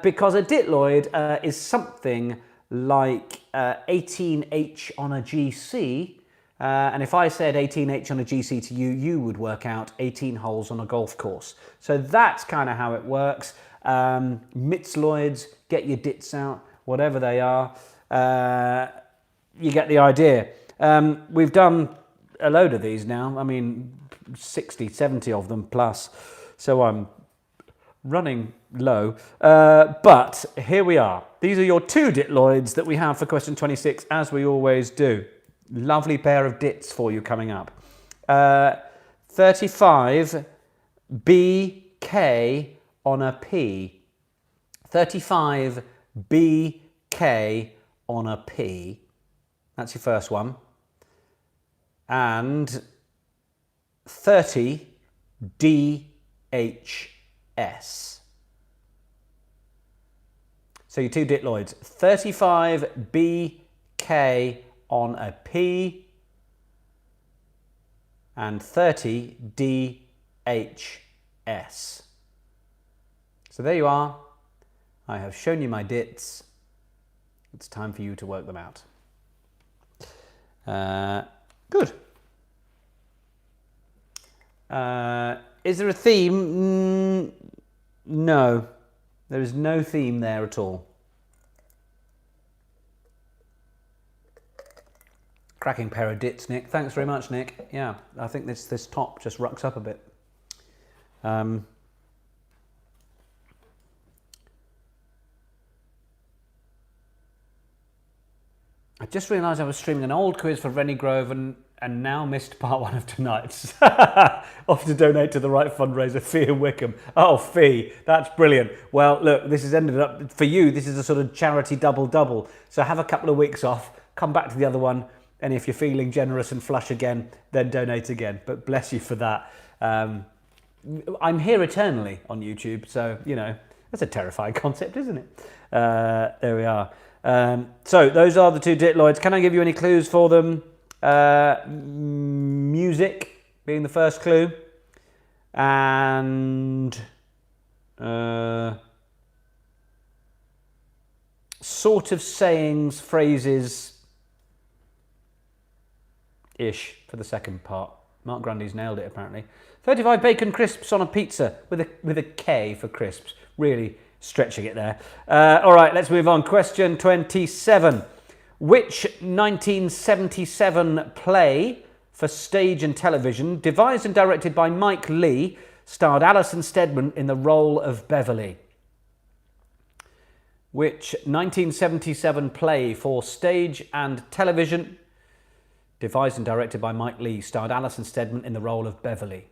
Because a ditloid is something like 18H on a GC. And if I said 18H on a GC to you, you would work out 18 holes on a golf course. So that's kind of how it works. Mitzloids, get your dits out, whatever they are. You get the idea. We've done a load of these now. I mean, 60, 70 of them plus. So I'm running low. But here we are. These are your two ditloids that we have for question 26, as we always do. Lovely pair of dits for you coming up. 35 BK on a P. 35 BK on a P. That's your first one. And 30 DHS. So your two ditloids. 35 BK on a P and 30 DHS. So there you are. I have shown you my dits. It's time for you to work them out. Good. Is there a theme? No. There is no theme there at all. Cracking pair of dits, Nick. Thanks very much, Nick. Yeah, I think this top just rucks up a bit. I just realised I was streaming an old quiz for Rennie Grove and now missed part one of tonight's. Off to donate to the right fundraiser, Fee in Wickham. Oh, Fee, that's brilliant. Well, look, this has ended up, for you, this is a sort of charity double-double. So have a couple of weeks off, come back to the other one, and if you're feeling generous and flush again, then donate again. But bless you for that. I'm here eternally on YouTube, so, you know, that's a terrifying concept, isn't it? There we are. So those are the two ditloids. Can I give you any clues for them? Music being the first clue, and sort of sayings, phrases ish for the second part. Mark Grundy's nailed it apparently. 35 bacon crisps on a pizza with a K for crisps. Really stretching it there. All right, let's move on. Question 27. Which 1977 play for stage and television, devised and directed by Mike Leigh, starred Alison Steadman in the role of Beverly? Which 1977 play for stage and television, devised and directed by Mike Leigh, starred Alison Steadman in the role of Beverly?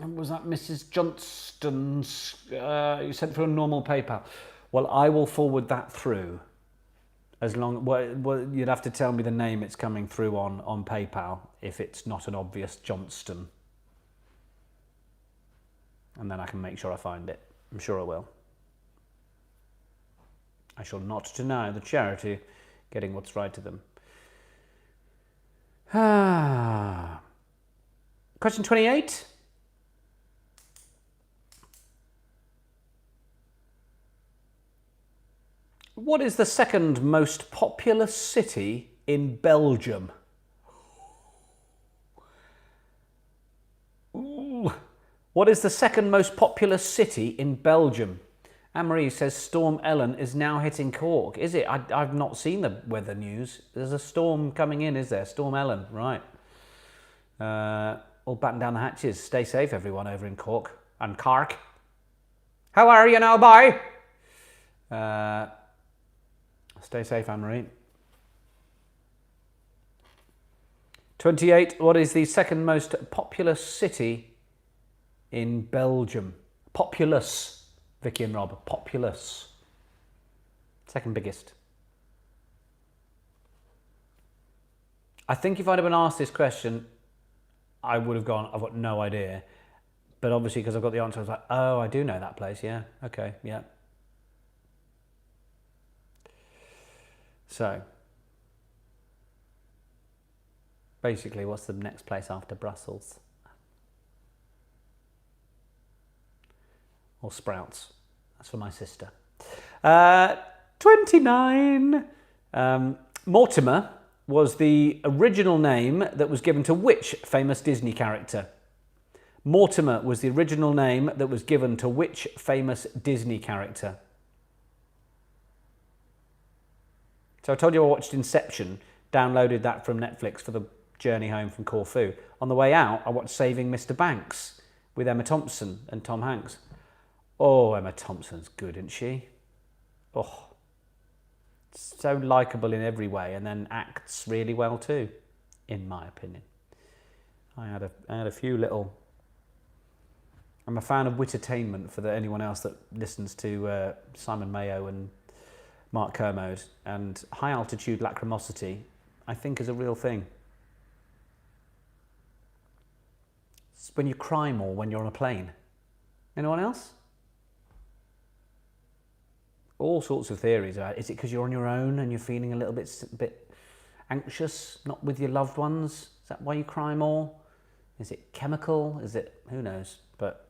Was that Mrs. Johnston's? You sent through a normal PayPal. Well, I will forward that through. As long, well, you'd have to tell me the name it's coming through on PayPal if it's not an obvious Johnston, and then I can make sure I find it. I'm sure I will. I shall not deny the charity getting what's right to them. Question 28. What is the second most populous city in Belgium? Ooh. What is the second most populous city in Belgium? Anne-Marie says Storm Ellen is now hitting Cork. Is it? I've not seen the weather news. There's a storm coming in, is there? Storm Ellen, right. All batten down the hatches. Stay safe, everyone, over in Cork and Cork. How are you now, boy? Stay safe, Anne-Marie. 28. What is the second most populous city in Belgium? Populous. Vicky and Rob. Populous. Second biggest. I think if I'd have been asked this question, I would have gone, I've got no idea. But obviously, because I've got the answer, I was like, oh, I do know that place. Yeah. Okay. Yeah. So, basically, what's the next place after Brussels? Or Sprouts. That's for my sister. 29. Mortimer was the original name that was given to which famous Disney character? Mortimer was the original name that was given to which famous Disney character? So I told you I watched Inception, downloaded that from Netflix for the journey home from Corfu. On the way out, I watched Saving Mr. Banks with Emma Thompson and Tom Hanks. Oh, Emma Thompson's good, isn't she? Oh, so likeable in every way, and then acts really well too, in my opinion. I had a few little. I'm a fan of Wittertainment for anyone else that listens to Simon Mayo and Mark Kermode, and high altitude lacrimosity, I think, is a real thing. It's when you cry more when you're on a plane. Anyone else? All sorts of theories about it. Is it because you're on your own and you're feeling a little bit anxious, not with your loved ones? Is that why you cry more? Is it chemical? Is it, who knows? But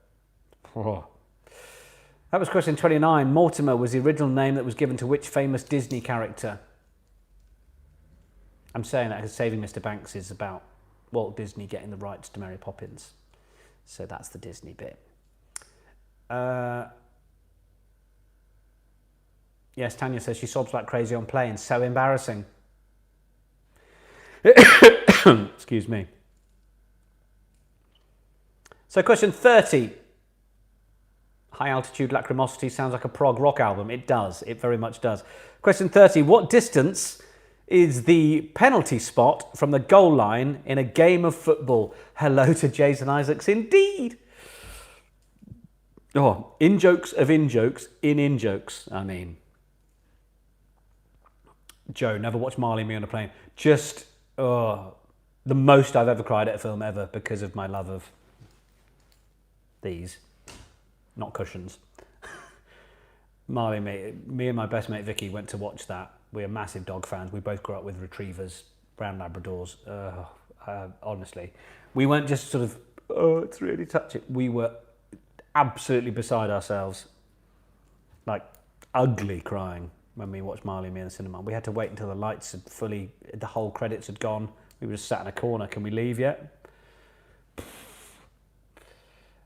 that was question 29. Mortimer was the original name that was given to which famous Disney character? I'm saying that because Saving Mr. Banks is about Walt Disney getting the rights to Mary Poppins. So that's the Disney bit. Yes, Tanya says she sobs like crazy on planes. So embarrassing. Excuse me. So question 30. High Altitude Lacrimosity sounds like a prog rock album. It does. It very much does. Question 30. What distance is the penalty spot from the goal line in a game of football? Hello to Jason Isaacs indeed. Oh, in-jokes of in-jokes, in-jokes, I mean. Joe, never watched Marley and Me on a plane. Just the most I've ever cried at a film ever because of my love of these. Not cushions. Marley and me and my best mate Vicky went to watch that. We are massive dog fans. We both grew up with retrievers, brown Labradors. Honestly, we weren't just sort of, it's really touching. We were absolutely beside ourselves, like ugly crying when we watched Marley and Me in the cinema. We had to wait until the lights had the whole credits had gone. We were just sat in a corner. Can we leave yet?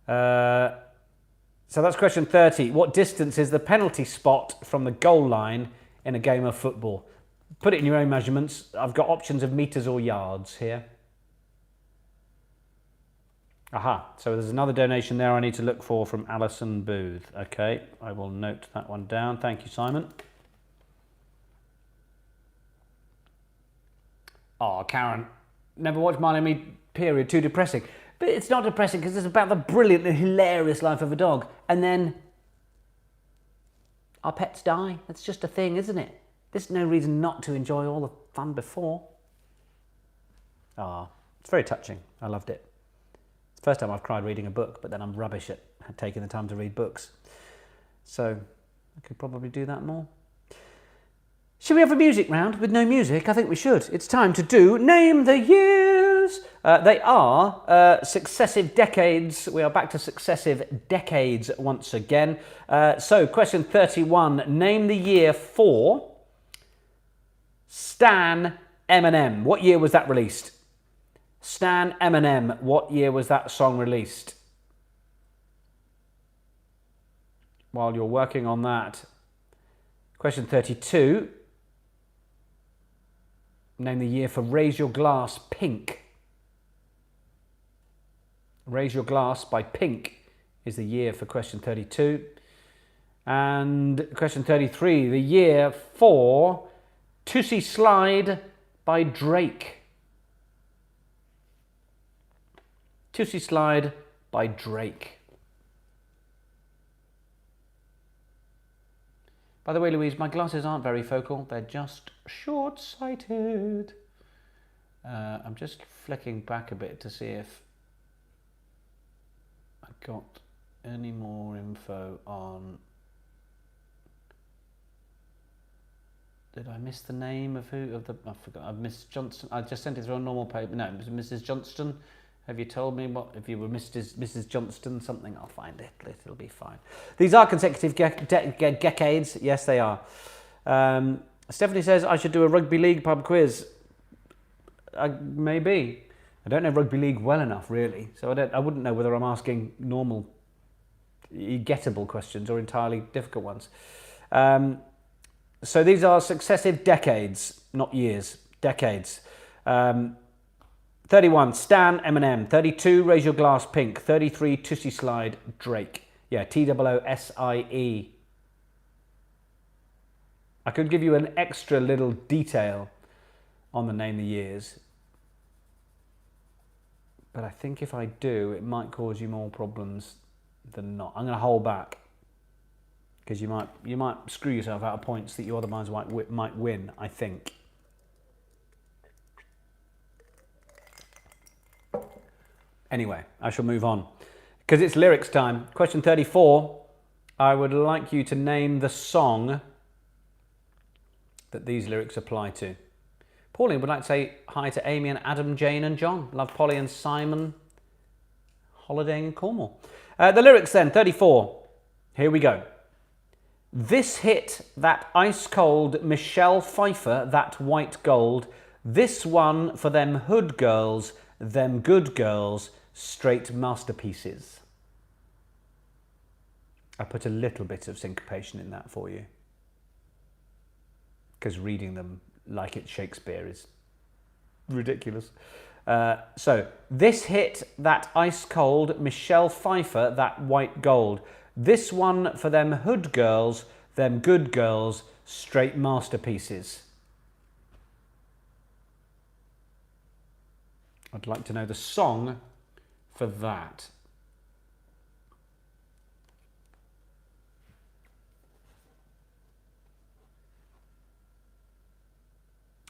So that's question 30. What distance is the penalty spot from the goal line in a game of football? Put it in your own measurements. I've got options of metres or yards here. Aha, so there's another donation there I need to look for from Alison Booth. Okay, I will note that one down. Thank you, Simon. Oh, Karen, never watched Marley and Me, period. Too depressing. But it's not depressing because it's about the brilliant and hilarious life of a dog. And then our pets die. That's just a thing, isn't it? There's no reason not to enjoy all the fun before. Ah, it's very touching. I loved it. It's the first time I've cried reading a book, but then I'm rubbish at taking the time to read books. So I could probably do that more. Should we have a music round with no music? I think we should. It's time to do Name the Years. They are successive decades. We are back to successive decades once again. So question 31. Name the year for Stan Eminem. What year was that released? Stan Eminem. What year was that song released? While you're working on that. Question 32. Name the year for Raise Your Glass, Pink. Raise Your Glass by Pink is the year for question 32. And question 33, the year for Tootsie Slide by Drake. Tootsie Slide by Drake. By the way, Louise, my glasses aren't very focal. They're just short-sighted. I'm just flicking back a bit to see if I got any more info on... Did I miss the name of who? I forgot. I've missed Johnston. I just sent it through a normal paper. No, it was Mrs. Johnston. Have you told me what, if you were Mrs. Johnston something? I'll find it. It'll be fine. These are consecutive decades. Yes, they are. Stephanie says I should do a rugby league pub quiz. Maybe. I don't know rugby league well enough, really. So I wouldn't know whether I'm asking normal, gettable questions or entirely difficult ones. So these are successive decades, not years. Decades. 31, Stan Eminem. 32, Raise Your Glass, Pink. 33, Tootsie Slide, Drake. Yeah, T-O-O-S-I-E. I could give you an extra little detail on the Name the Years. But I think if I do, it might cause you more problems than not. I'm going to hold back. Because you might screw yourself out of points that you otherwise might win, I think. Anyway, I shall move on. Because it's lyrics time. Question 34. I would like you to name the song that these lyrics apply to. Pauline would like to say hi to Amy and Adam, Jane and John. Love Polly and Simon. Holidaying in Cornwall. The lyrics then, 34. Here we go. This hit, that ice cold Michelle Pfeiffer, that white gold. This one for them hood girls, them good girls, straight masterpieces. I put a little bit of syncopation in that for you. Because reading them like it's Shakespeare is ridiculous. So, this hit, that ice cold Michelle Pfeiffer, that white gold. This one for them hood girls, them good girls, straight masterpieces. I'd like to know the song for that.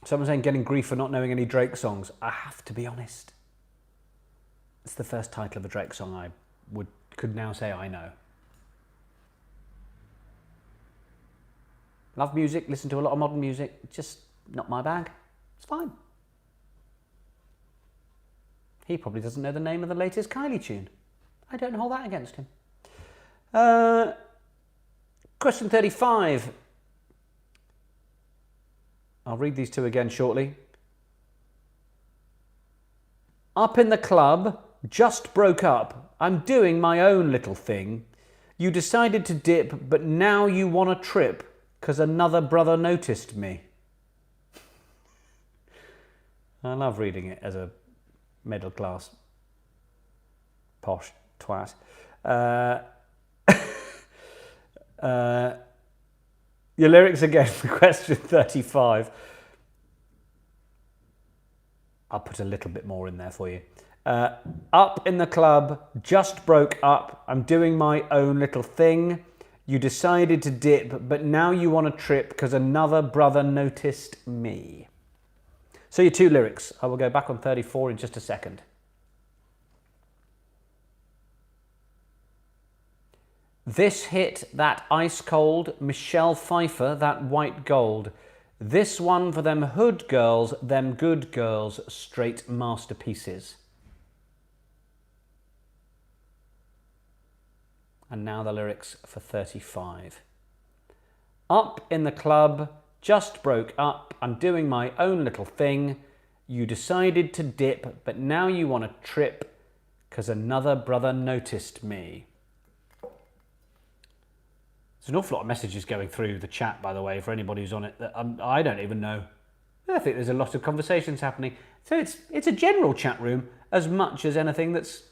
Someone's saying getting grief for not knowing any Drake songs. I have to be honest. It's the first title of a Drake song I could now say I know. Love music, listen to a lot of modern music, just not my bag. It's fine. He probably doesn't know the name of the latest Kylie tune. I don't hold that against him. Question 35. I'll read these two again shortly. Up in the club, just broke up. I'm doing my own little thing. You decided to dip, but now you want a trip, 'cause another brother noticed me. I love reading it as a middle class posh twat. Your lyrics again for question 35. I'll put a little bit more in there for you. Up in the club, just broke up. I'm doing my own little thing. You decided to dip, but now you want a trip because another brother noticed me. So your two lyrics. I will go back on 34 in just a second. This hit, that ice cold Michelle Pfeiffer, that white gold. This one for them hood girls, them good girls, straight masterpieces. And now the lyrics for 35. Up in the club, just broke up. I'm doing my own little thing. You decided to dip, but now you want a trip, 'cause another brother noticed me. There's an awful lot of messages going through the chat, by the way, for anybody who's on it that I don't even know. I think there's a lot of conversations happening. So it's a general chat room as much as anything that's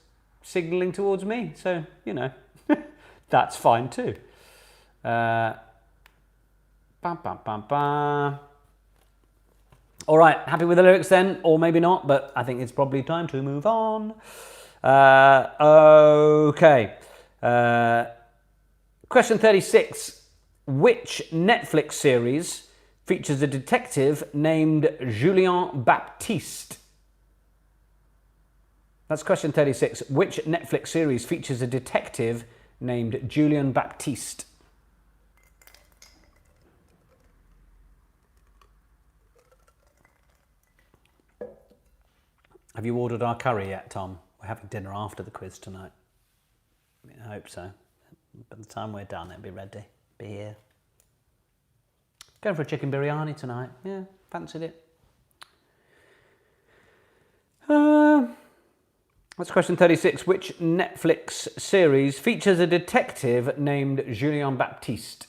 signalling towards me. So, you know, that's fine too. All right, happy with the lyrics then, or maybe not, but I think it's probably time to move on. Okay. Question 36. Which Netflix series features a detective named Julien Baptiste? That's question 36. Which Netflix series features a detective named Julien Baptiste? Have you ordered our curry yet, Tom? We're having dinner after the quiz tonight. I hope so. By the time we're done, it'll be ready. Be here. Going for a chicken biryani tonight. Yeah, fancied it. That's question 36. Which Netflix series features a detective named Julien Baptiste?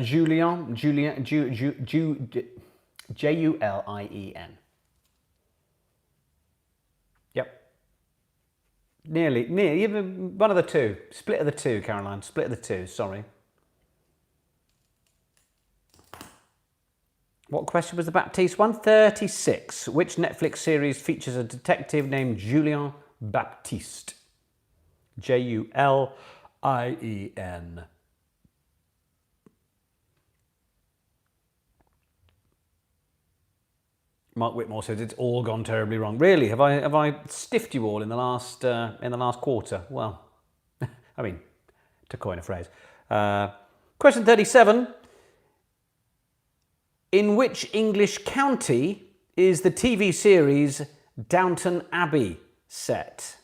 Julien, Julien. Yep. Nearly, one of the two. Split of the two, Caroline. Split of the two, sorry. What question was the Baptiste one? 36. Which Netflix series features a detective named Julien Baptiste. Julien. Mark Whitmore says it's all gone terribly wrong. Really? Have I stiffed you all in the last quarter? Well, I mean, to coin a phrase. Question 37. In which English county is the TV series Downton Abbey set?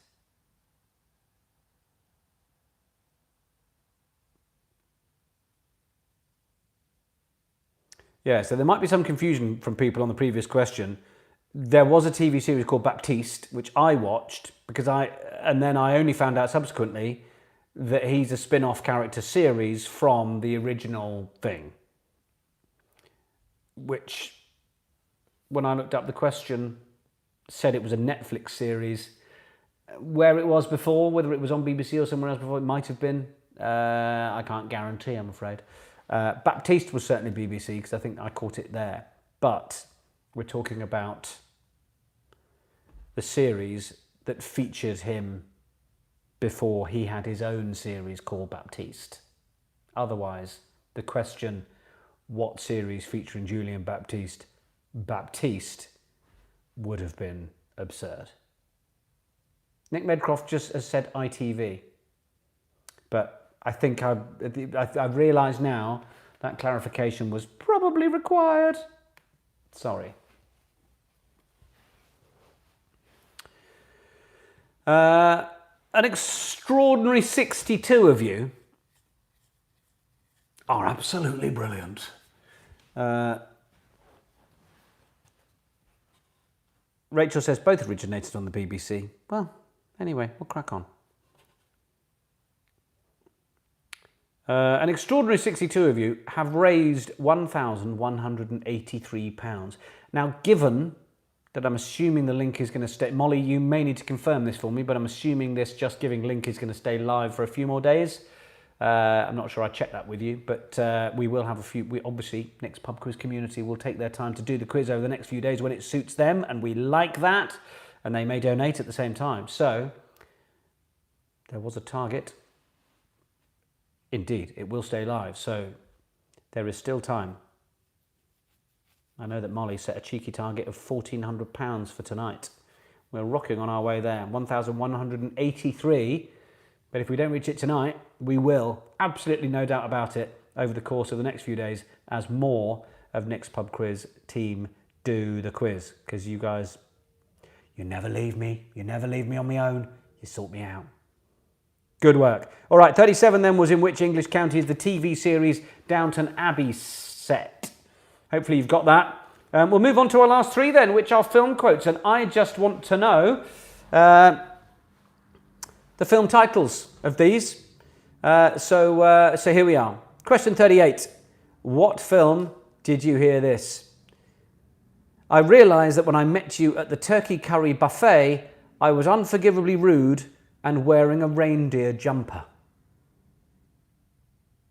Yeah, so there might be some confusion from people on the previous question. There was a TV series called Baptiste, which I watched and then I only found out subsequently that he's a spin-off character series from the original thing. Which, when I looked up the question, said it was a Netflix series. Where it was before, whether it was on BBC or somewhere else before, it might have been. I can't guarantee, I'm afraid. Baptiste was certainly BBC because I think I caught it there. But we're talking about the series that features him before he had his own series called Baptiste. Otherwise, the question, what series featuring Julien Baptiste would have been absurd. Nick Medcroft just has said ITV. But I think I've realised now that clarification was probably required. Sorry. An extraordinary 62 of you are absolutely brilliant. Rachel says both originated on the BBC. Well, anyway, we'll crack on. An extraordinary 62 of you have raised £1,183. Now, given that I'm assuming the link is going to stay... Molly, you may need to confirm this for me, but I'm assuming this Just Giving link is going to stay live for a few more days. I'm not sure I checked that with you, but we will have a few... obviously, Nick's Pub Quiz community will take their time to do the quiz over the next few days when it suits them, and we like that, and they may donate at the same time. So, there was a target. Indeed, it will stay live, so there is still time. I know that Molly set a cheeky target of £1,400 for tonight. We're rocking on our way there, 1,183. But if we don't reach it tonight, we will, absolutely no doubt about it, over the course of the next few days as more of Nick's Pub Quiz team do the quiz. Because you guys, you never leave me. You never leave me on my own. You sort me out. Good work. All right, 37 then was in which English county is the TV series Downton Abbey set? Hopefully you've got that. We'll move on to our last three then, which are film quotes. And I just want to know the film titles of these. So here we are. Question 38. What film did you hear this? I realised that when I met you at the turkey curry buffet, I was unforgivably rude and wearing a reindeer jumper.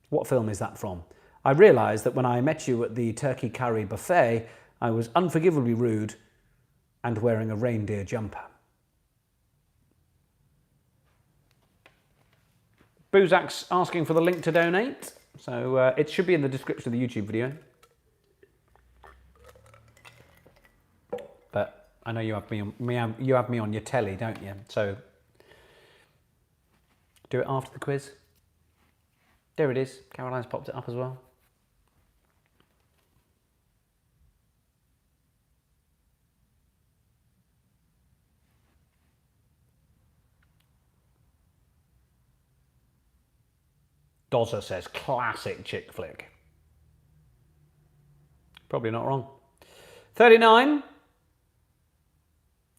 What film is that from? I realised that when I met you at the turkey curry buffet, I was unforgivably rude and wearing a reindeer jumper. Boozak's asking for the link to donate, so it should be in the description of the YouTube video. But I know you have me on your telly, don't you? So do it after the quiz. There it is. Caroline's popped it up as well. Dozza says classic chick flick. Probably not wrong. 39.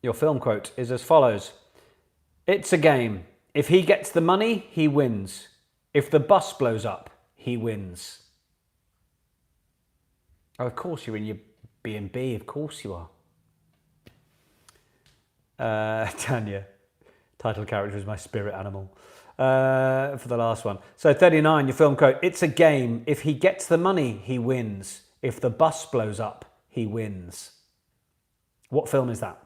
Your film quote is as follows. It's a game. If he gets the money, he wins. If the bus blows up, he wins. Oh, of course you're in your B&B. Of course you are. Tanya. Title character is my spirit animal. For the last one. So 39, your film quote. It's a game. If he gets the money, he wins. If the bus blows up, he wins. What film is that?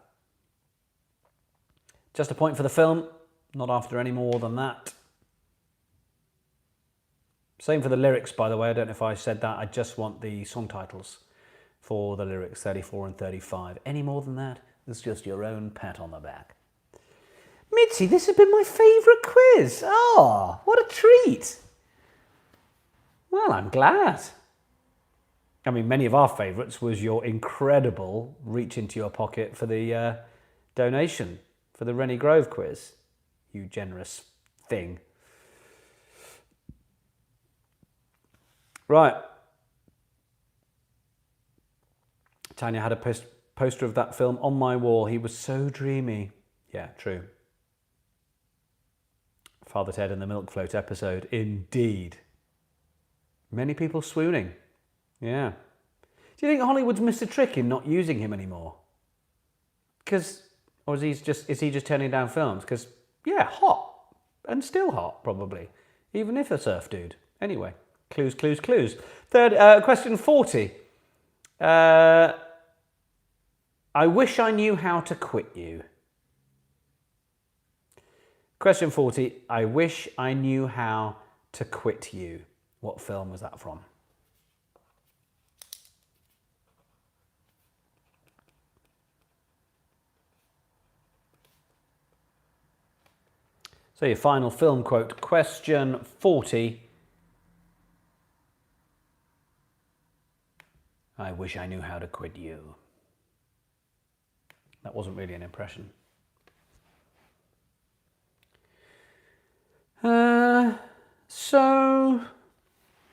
Just a point for the film, not after any more than that. Same for the lyrics, by the way. I don't know if I said that. I just want the song titles for the lyrics, 34 and 35. Any more than that, it's just your own pat on the back. Mitzi, this has been my favourite quiz. Oh, what a treat. Well, I'm glad. I mean, many of our favourites was your incredible reach into your pocket for the donation for the Rennie Grove quiz. You generous thing. Right. Tanya had a poster of that film on my wall. He was so dreamy. Yeah, true. Father Ted and the Milk Float episode. Indeed. Many people swooning. Yeah. Do you think Hollywood's missed a trick in not using him anymore? Or is he just turning down films? Because, yeah, hot. And still hot, probably. Even if a surf dude. Anyway, clues, clues, clues. Third, question 40. I wish I knew how to quit you. Question 40. I wish I knew how to quit you. What film was that from? So your final film quote, question 40. I wish I knew how to quit you. That wasn't really an impression. So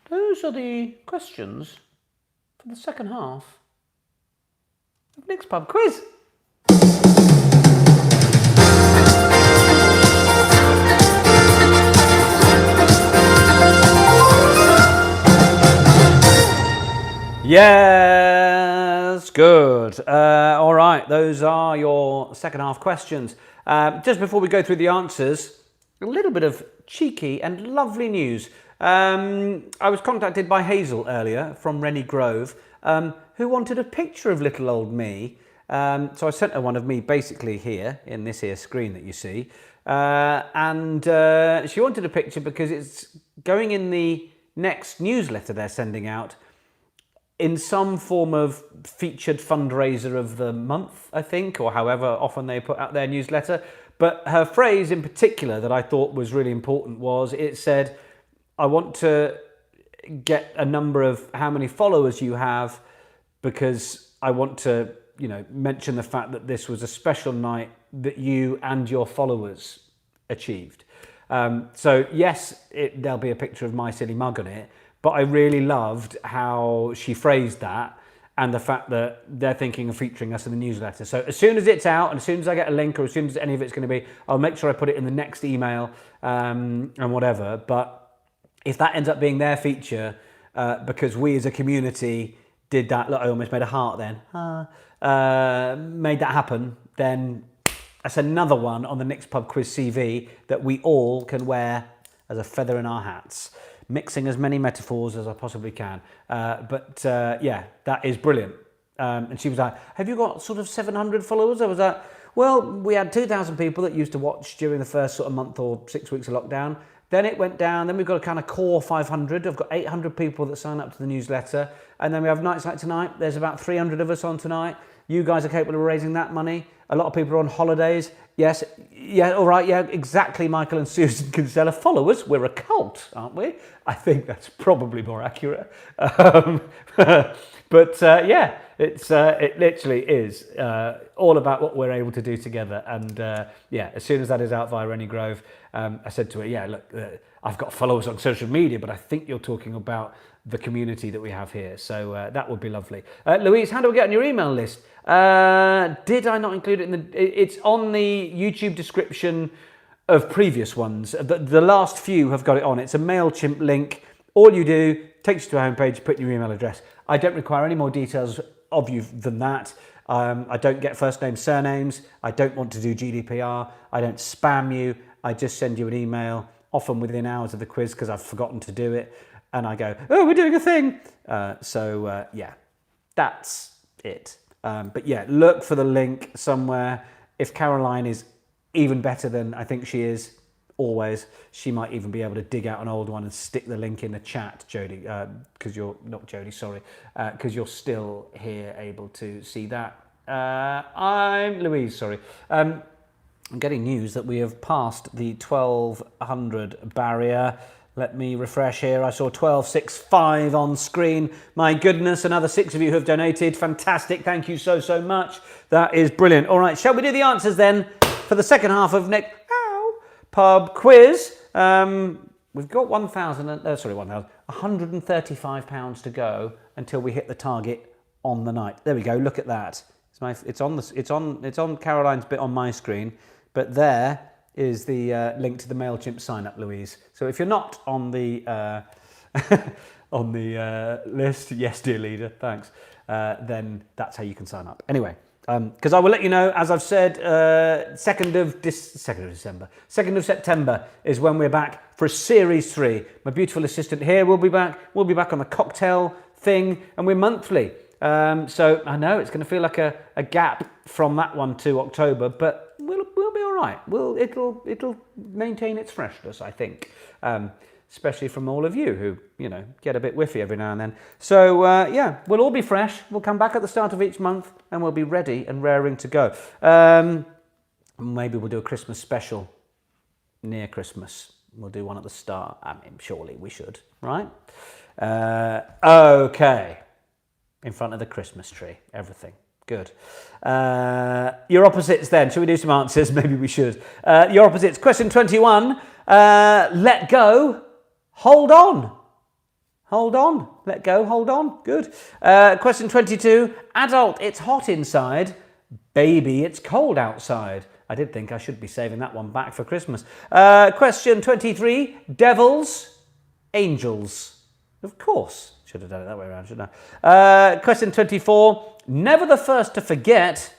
those are the questions for the second half of Nick's Pub Quiz. Yes, good. All right, those are your second half questions. Just before we go through the answers, a little bit of cheeky and lovely news. I was contacted by Hazel earlier from Rennie Grove, who wanted a picture of little old me. So I sent her one of me basically here in this here screen that you see. And she wanted a picture because it's going in the next newsletter they're sending out in some form of featured fundraiser of the month, I think, or however often they put out their newsletter. But her phrase in particular that I thought was really important was, it said, I want to get a number of how many followers you have because I want to, mention the fact that this was a special night that you and your followers achieved. So yes, there'll be a picture of my silly mug on it, but I really loved how she phrased that and the fact that they're thinking of featuring us in the newsletter. So as soon as it's out and as soon as I get a link or as soon as any of it's going to be, I'll make sure I put it in the next email and whatever. But if that ends up being their feature, because we as a community did that, look, I almost made a heart then, made that happen, then that's another one on the Nick's Pub Quiz CV that we all can wear as a feather in our hats. Mixing as many metaphors as I possibly can. Yeah, that is brilliant. And she was like, have you got sort of 700 followers? I was like, well, we had 2,000 people that used to watch during the first sort of month or 6 weeks of lockdown. Then it went down. Then we've got a kind of core 500. I've got 800 people that sign up to the newsletter. And then we have nights like tonight. There's about 300 of us on tonight. You guys are capable of raising that money. A lot of people are on holidays. Yes, yeah, all right, yeah, exactly, Michael and Susan Kinsella. Followers, we're a cult, aren't we? I think that's probably more accurate. Yeah, it literally is all about what we're able to do together. And yeah, as soon as that is out via Rennie Grove, I said to her, yeah, look, I've got followers on social media, but I think you're talking about the community that we have here. So that would be lovely. Louise, how do we get on your email list? Did I not include it in it's on the YouTube description of previous ones. The last few have got it on. It's a MailChimp link. All you do, takes you to a homepage, put your email address. I don't require any more details of you than that. I don't get first names, surnames. I don't want to do GDPR. I don't spam you. I just send you an email, often within hours of the quiz because I've forgotten to do it. And I go, oh, we're doing a thing. Yeah, that's it. But yeah, look for the link somewhere. If Caroline is even better than I think she is always. She might even be able to dig out an old one and stick the link in the chat, Jodie, because you're not Jodie, sorry, because you're still here able to see that. I'm Louise, sorry. I'm getting news that we have passed the 1200 barrier. Let me refresh here. I saw 1265 on screen. My goodness, another 6 of you who have donated. Fantastic. Thank you so much. That is brilliant. All right, shall we do the answers then for the second half of next pub quiz? We've got £135 to go until we hit the target on the night. There we go. Look at that. It's on Caroline's bit on my screen, but there is the link to the MailChimp sign up, Louise. So if you're not on the on the list, yes, dear leader, thanks. Then that's how you can sign up. Anyway, because I will let you know, as I've said, 2nd of September is when we're back for Series 3. My beautiful assistant here will be back. We'll be back on the cocktail thing, and we're monthly. So I know it's going to feel like a gap from that one to October, but we'll be all right. It'll maintain its freshness, I think, especially from all of you who get a bit whiffy every now and then. So yeah, we'll all be fresh. We'll come back at the start of each month, and we'll be ready and raring to go. Maybe we'll do a Christmas special near Christmas. We'll do one at the start. I mean, surely we should, right? Okay. In front of the Christmas tree, everything. Good. Your opposites then. Should we do some answers? Maybe we should. Your opposites. Question 21. Let go. Hold on. Hold on. Let go. Hold on. Good. Question 22. Adult. It's hot inside. Baby. It's cold outside. I did think I should be saving that one back for Christmas. Question 23. Devils. Angels. Of course. Should have done it that way around, shouldn't I? Question 24. Never the first to forget,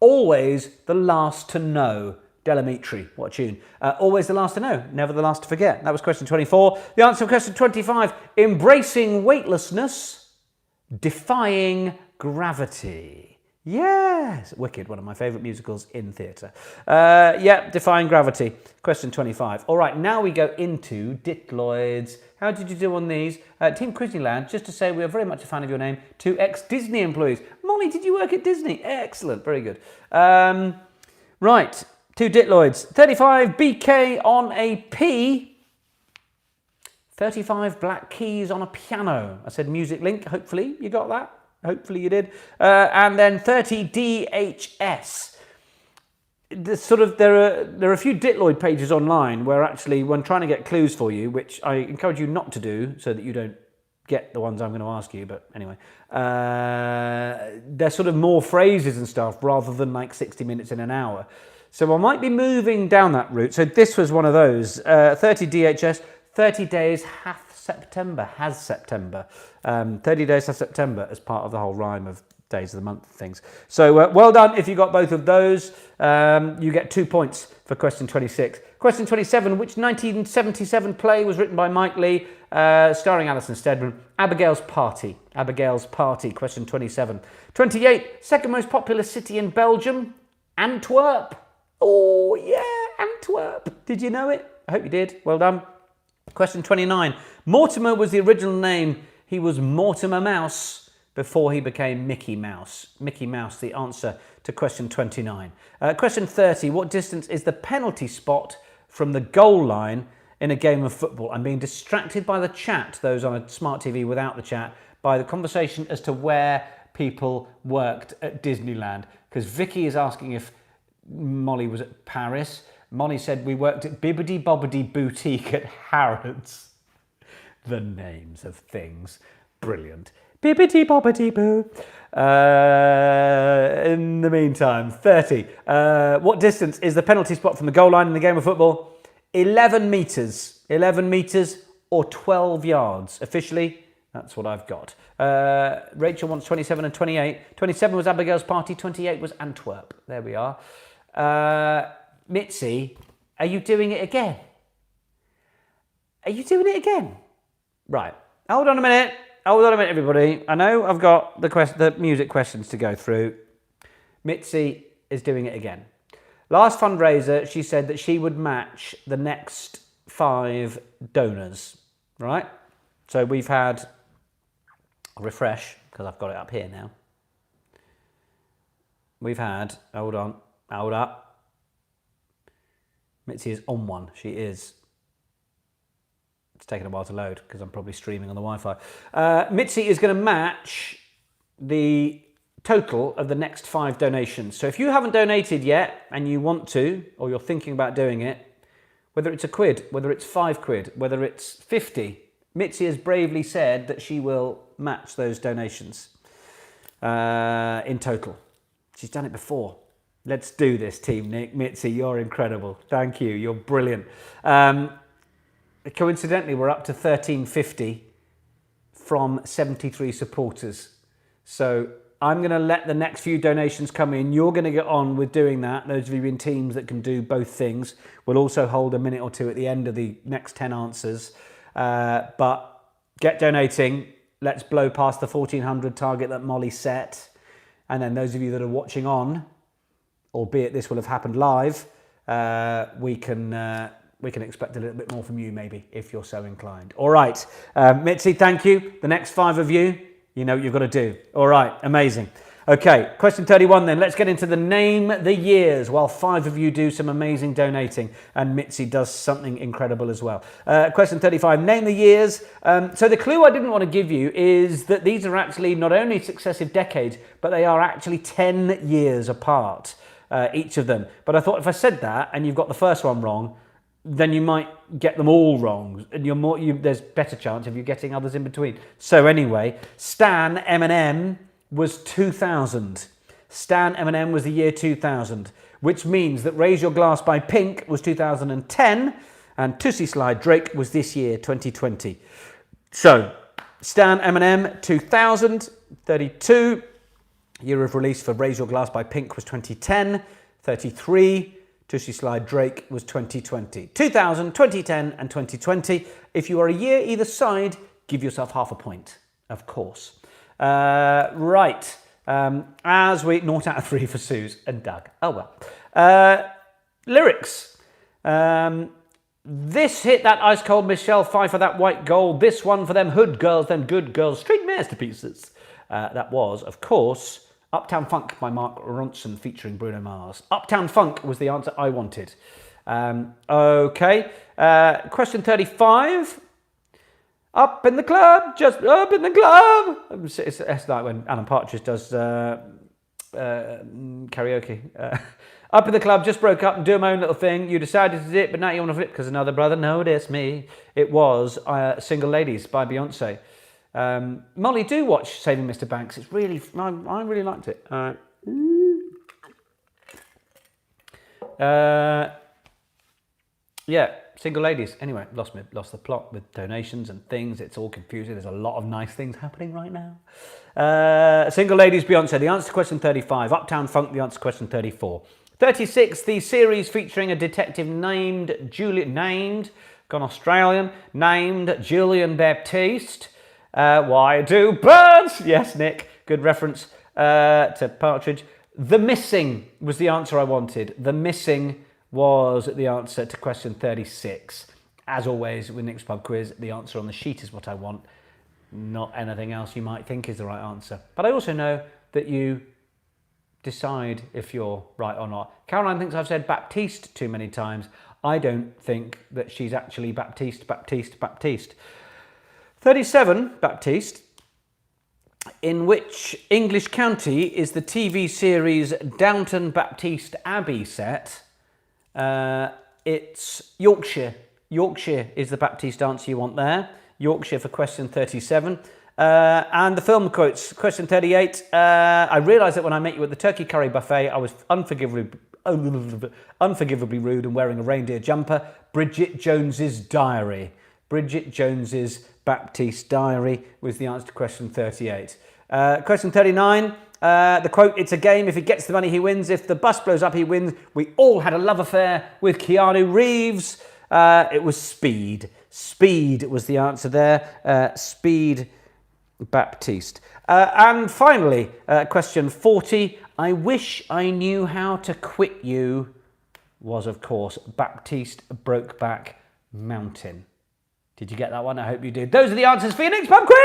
always the last to know. Delamitri, what a tune. Always the last to know, never the last to forget. That was question 24. The answer to question 25. Embracing weightlessness, defying gravity. Yes, Wicked, one of my favourite musicals in theatre. Yeah, Defying Gravity. Question 25. All right, now we go into ditloids. How did you do on these? Team Quizneyland, just to say we are very much a fan of your name. 2 ex-Disney employees. Molly, did you work at Disney? Excellent, very good. Right, 2 ditloids. 35 BK on a P. 35 black keys on a piano. I said music link, hopefully you got that. Hopefully you did. And then 30 DHS. There are a few ditloid pages online where actually when trying to get clues for you, which I encourage you not to do so that you don't get the ones I'm going to ask you, but anyway, they're sort of more phrases and stuff rather than like 60 minutes in an hour. So I might be moving down that route. So this was one of those. 30 DHS, 30 days hath September, has September. 30 days hath September as part of the whole rhyme of days of the month things. So well done if you got both of those. You get 2 points for question 26. Question 27, which 1977 play was written by Mike Leigh, starring Alison Steadman? Abigail's Party. Abigail's Party, question 27. 28, second most populous city in Belgium? Antwerp. Oh yeah, Antwerp. Did you know it? I hope you did. Well done. Question 29. Mortimer was the original name. He was Mortimer Mouse before he became Mickey Mouse. Mickey Mouse, the answer to question 29. Question 30. What distance is the penalty spot from the goal line in a game of football? I'm being distracted by the chat, those on a smart TV without the chat, by the conversation as to where people worked at Disneyland. Because Vicky is asking if Molly was at Paris. Molly said we worked at Bibbidi Bobbidi Boutique at Harrods. The names of things. Brilliant. Bibbidi Bobbidi Boo. In the meantime, 30. What distance is the penalty spot from the goal line in the game of football? 11 metres. 11 metres or 12 yards. Officially, that's what I've got. Rachel wants 27 and 28. 27 was Abigail's Party. 28 was Antwerp. There we are. Mitzi, are you doing it again? Are you doing it again? Right. Hold on a minute. Hold on a minute, everybody. I know I've got the music questions to go through. Mitzi is doing it again. Last fundraiser, she said that she would match the next 5 donors, right? So we've had, I'll refresh, because I've got it up here now. We've had, hold up. Mitzi is on one, she is. It's taken a while to load, because I'm probably streaming on the Wi-Fi. Mitzi is going to match the total of the next 5 donations. So if you haven't donated yet, and you want to, or you're thinking about doing it, whether it's £1, whether it's £5, whether it's 50, Mitzi has bravely said that she will match those donations in total. She's done it before. Let's do this, Team Nick. Mitzi, you're incredible. Thank you. You're brilliant. Coincidentally, we're up to 1350 from 73 supporters. So I'm going to let the next few donations come in. You're going to get on with doing that. Those of you in teams that can do both things. We'll also hold a minute or two at the end of the next 10 answers. But get donating. Let's blow past the 1400 target that Molly set. And then those of you that are watching on, albeit this will have happened live, we can expect a little bit more from you maybe, if you're so inclined. All right, Mitzi, thank you. The next 5 of you, you know what you've got to do. All right, amazing. Okay, question 31 then. Let's get into the name the years while 5 of you do some amazing donating and Mitzi does something incredible as well. Question 35, name the years. So the clue I didn't want to give you is that these are actually not only successive decades, but they are actually 10 years apart, each of them. But I thought if I said that and you've got the first one wrong, then you might get them all wrong, and there's better chance of you getting others in between. So anyway, Stan M&M was 2000. Stan M&M was the year 2000, which means that Raise Your Glass by Pink was 2010, and Tussie Slide Drake was this year, 2020. So, Stan M&M 2000, 32. Year of release for Raise Your Glass by Pink was 2010, 33. Tussie Slide Drake was 2020. 2000, 2010 and 2020. If you are a year either side, give yourself half a point, of course. Right. As we... 0 out of 3 for Suze and Doug. Oh well. Lyrics. This hit that ice cold Michelle Pfeiffer, that white gold. This one for them hood girls, them good girls. Street masterpieces. That was, of course... Uptown Funk by Mark Ronson featuring Bruno Mars. Uptown Funk was the answer I wanted. Okay. Question 35. Up in the club, just up in the club. It's like when Alan Partridge does karaoke. Up in the club, just broke up and doing my own little thing. You decided to do it, but now you want to flip because another brother noticed me. It was Single Ladies by Beyonce. Molly, do watch Saving Mr. Banks. It's really, I really liked it. Yeah, Single Ladies. Anyway, lost the plot with donations and things. It's all confusing. There's a lot of nice things happening right now. Single Ladies, Beyonce. The answer to question 35. Uptown Funk. The answer to question 34. 36. The series featuring a detective named gone Australian, named Julian Baptiste. Why do birds? Yes, Nick. Good reference to Partridge. The Missing was the answer I wanted. The Missing was the answer to question 36. As always, with Nick's Pub Quiz, the answer on the sheet is what I want, not anything else you might think is the right answer. But I also know that you decide if you're right or not. Caroline thinks I've said Baptiste too many times. I don't think that she's actually Baptiste. 37, Baptiste. In which English county is the TV series Downton Baptiste Abbey set? It's Yorkshire. Yorkshire is the Baptiste answer you want there. Yorkshire for question 37. And the film quotes, question 38. I realised that when I met you at the turkey curry buffet, I was unforgivably rude and wearing a reindeer jumper. Bridget Jones's Diary. Bridget Jones's Baptiste Diary was the answer to question 38. Question 39, the quote, it's a game, if he gets the money he wins, if the bus blows up he wins. We all had a love affair with Keanu Reeves. It was Speed. Speed was the answer there. Speed Baptiste. And finally, question 40, I wish I knew how to quit you was, of course, Baptiste Brokeback Mountain. Did you get that one? I hope you did. Those are the answers for your next pub quiz!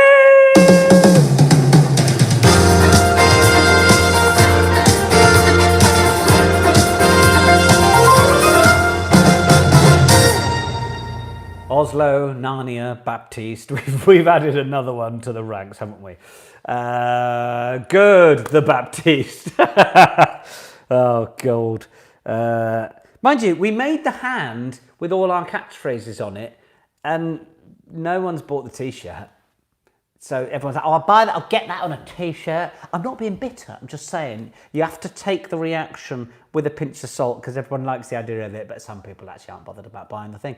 Oslo, Narnia, Baptiste. We've added another one to the ranks, haven't we? Good, the Baptiste. Oh, gold. Mind you, we made the hand with all our catchphrases on it, and no one's bought the T-shirt. So everyone's like, oh, I'll buy that, I'll get that on a T-shirt. I'm not being bitter, I'm just saying you have to take the reaction with a pinch of salt because everyone likes the idea of it, but some people actually aren't bothered about buying the thing.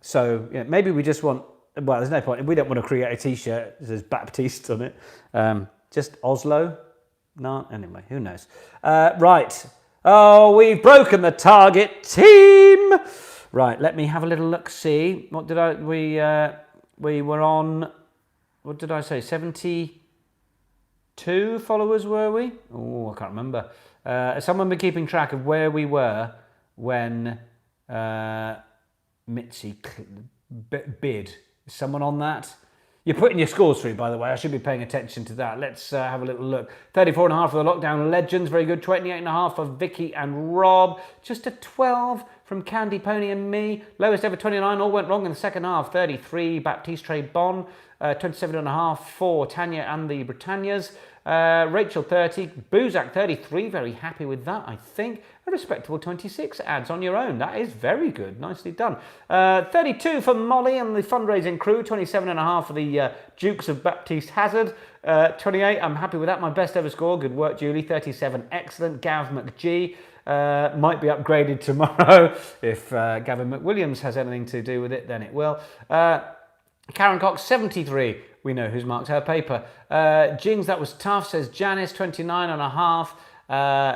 So maybe we just want, well, there's no point. We don't want to create a T-shirt that says Baptiste on it. Just Oslo? No, anyway, who knows? Right. Oh, we've broken the target, team. Right, let me have a little look, see. What did we were on, what did I say, 72 followers were we? Oh, I can't remember. Someone been keeping track of where we were when Mitzi bid. Is someone on that? You're putting your scores through, by the way. I should be paying attention to that. Let's have a little look. 34.5 for the Lockdown Legends. Very good. 28.5 for Vicky and Rob. Just a 12 from Candy Pony and me. Lowest ever 29. All went wrong in the second half. 33 Baptiste Trey Bon. 27.5 for Tanya and the Britannias. Rachel 30. Boozak 33. Very happy with that, I think. A respectable 26 ads on your own. That is very good. Nicely done. 32 for Molly and the fundraising crew. 27.5 for the Dukes of Baptiste Hazard. 28. I'm happy with that. My best ever score. Good work, Julie. 37. Excellent. Gav McGee. Might be upgraded tomorrow. If Gavin McWilliams has anything to do with it, then it will. Karen Cox, 73. We know who's marked her paper. Jings, that was tough, says Janice, 29.5.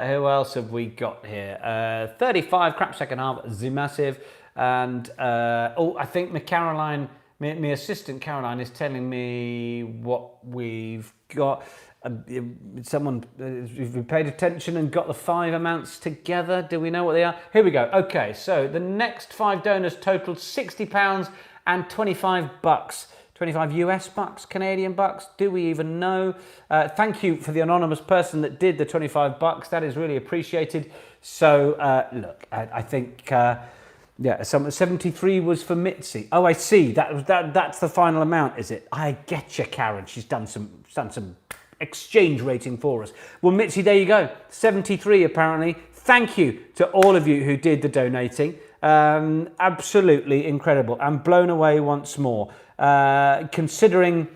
Who else have we got here? 35, crap second half, Zimassive. And, I think Caroline, my assistant Caroline is telling me what we've got. Someone, if we paid attention and got the 5 amounts together, do we know what they are? Here we go. Okay, so the next 5 donors totaled £60 and 25 bucks. 25 US bucks, Canadian bucks, do we even know? Thank you for the anonymous person that did the 25 bucks. That is really appreciated. So, look, I think, 73 was for Mitzi. Oh, I see. That's the final amount, is it? I get you, Karen. She's done some exchange rating for us. Well, Mitzi, there you go. 73, apparently. Thank you to all of you who did the donating. Absolutely incredible. I'm blown away once more. Considering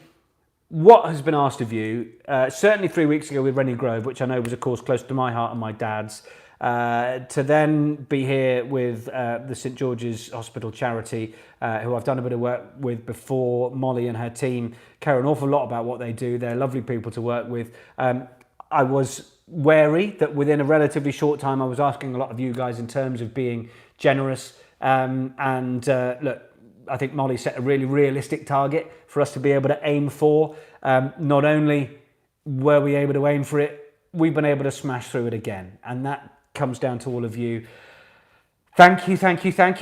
what has been asked of you, certainly 3 weeks ago with Rennie Grove, which I know was, of course, close to my heart and my dad's, to then be here with the St George's Hospital charity, who I've done a bit of work with before. Molly and her team care an awful lot about what they do. They're lovely people to work with. I was wary that within a relatively short time, I was asking a lot of you guys in terms of being generous. Look, I think Molly set a really realistic target for us to be able to aim for. Not only were we able to aim for it, we've been able to smash through it again. And that comes down to all of you. Thank you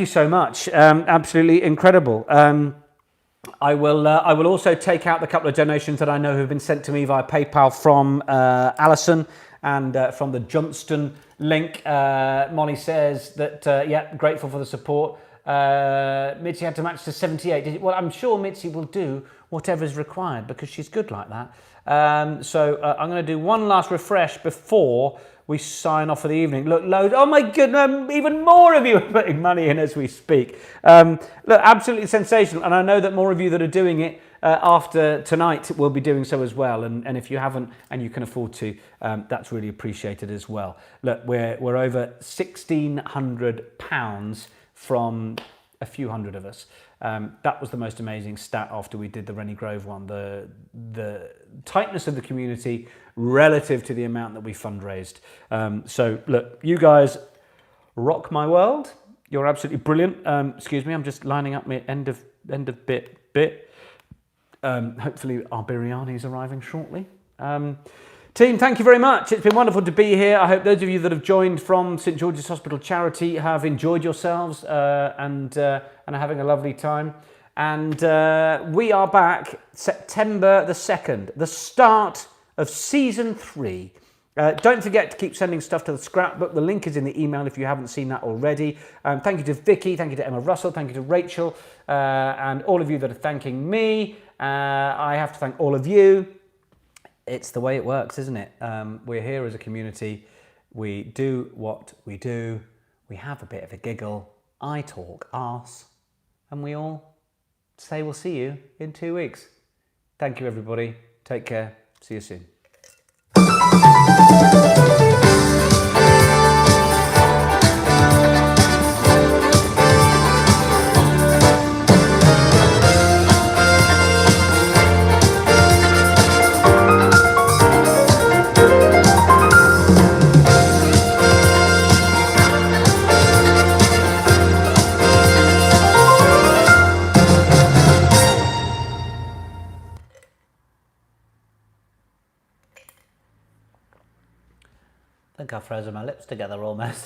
so much. Absolutely incredible. I will also take out the couple of donations that I know have been sent to me via PayPal from Alison and from the Johnston link. Molly says that, grateful for the support. Mitzi had to match to 78. Well, I'm sure Mitzi will do whatever's required because she's good like that. So I'm going to do one last refresh before we sign off for the evening. Look, loads. Oh my goodness, even more of you are putting money in as we speak. Look, absolutely sensational. And I know that more of you that are doing it after tonight will be doing so as well. And if you haven't and you can afford to, that's really appreciated as well. Look, we're over £1,600 from a few hundred of us. That was the most amazing stat after we did the Rennie Grove one. The tightness of the community relative to the amount that we fundraised. So look, you guys rock my world. You're absolutely brilliant. Excuse me, I'm just lining up my end of bit. Hopefully our biryani is arriving shortly. Team, thank you very much. It's been wonderful to be here. I hope those of you that have joined from St George's Hospital Charity have enjoyed yourselves and are having a lovely time. And we are back September the 2nd, the start of season 3. Don't forget to keep sending stuff to the scrapbook. The link is in the email if you haven't seen that already. Thank you to Vicky, thank you to Emma Russell, thank you to Rachel, and all of you that are thanking me. I have to thank all of you. It's the way it works, isn't it? We're here as a community. We do what we do. We have a bit of a giggle. I talk arse. And we all say we'll see you in 2 weeks. Thank you, everybody. Take care. See you soon. I think I've frozen my lips together almost.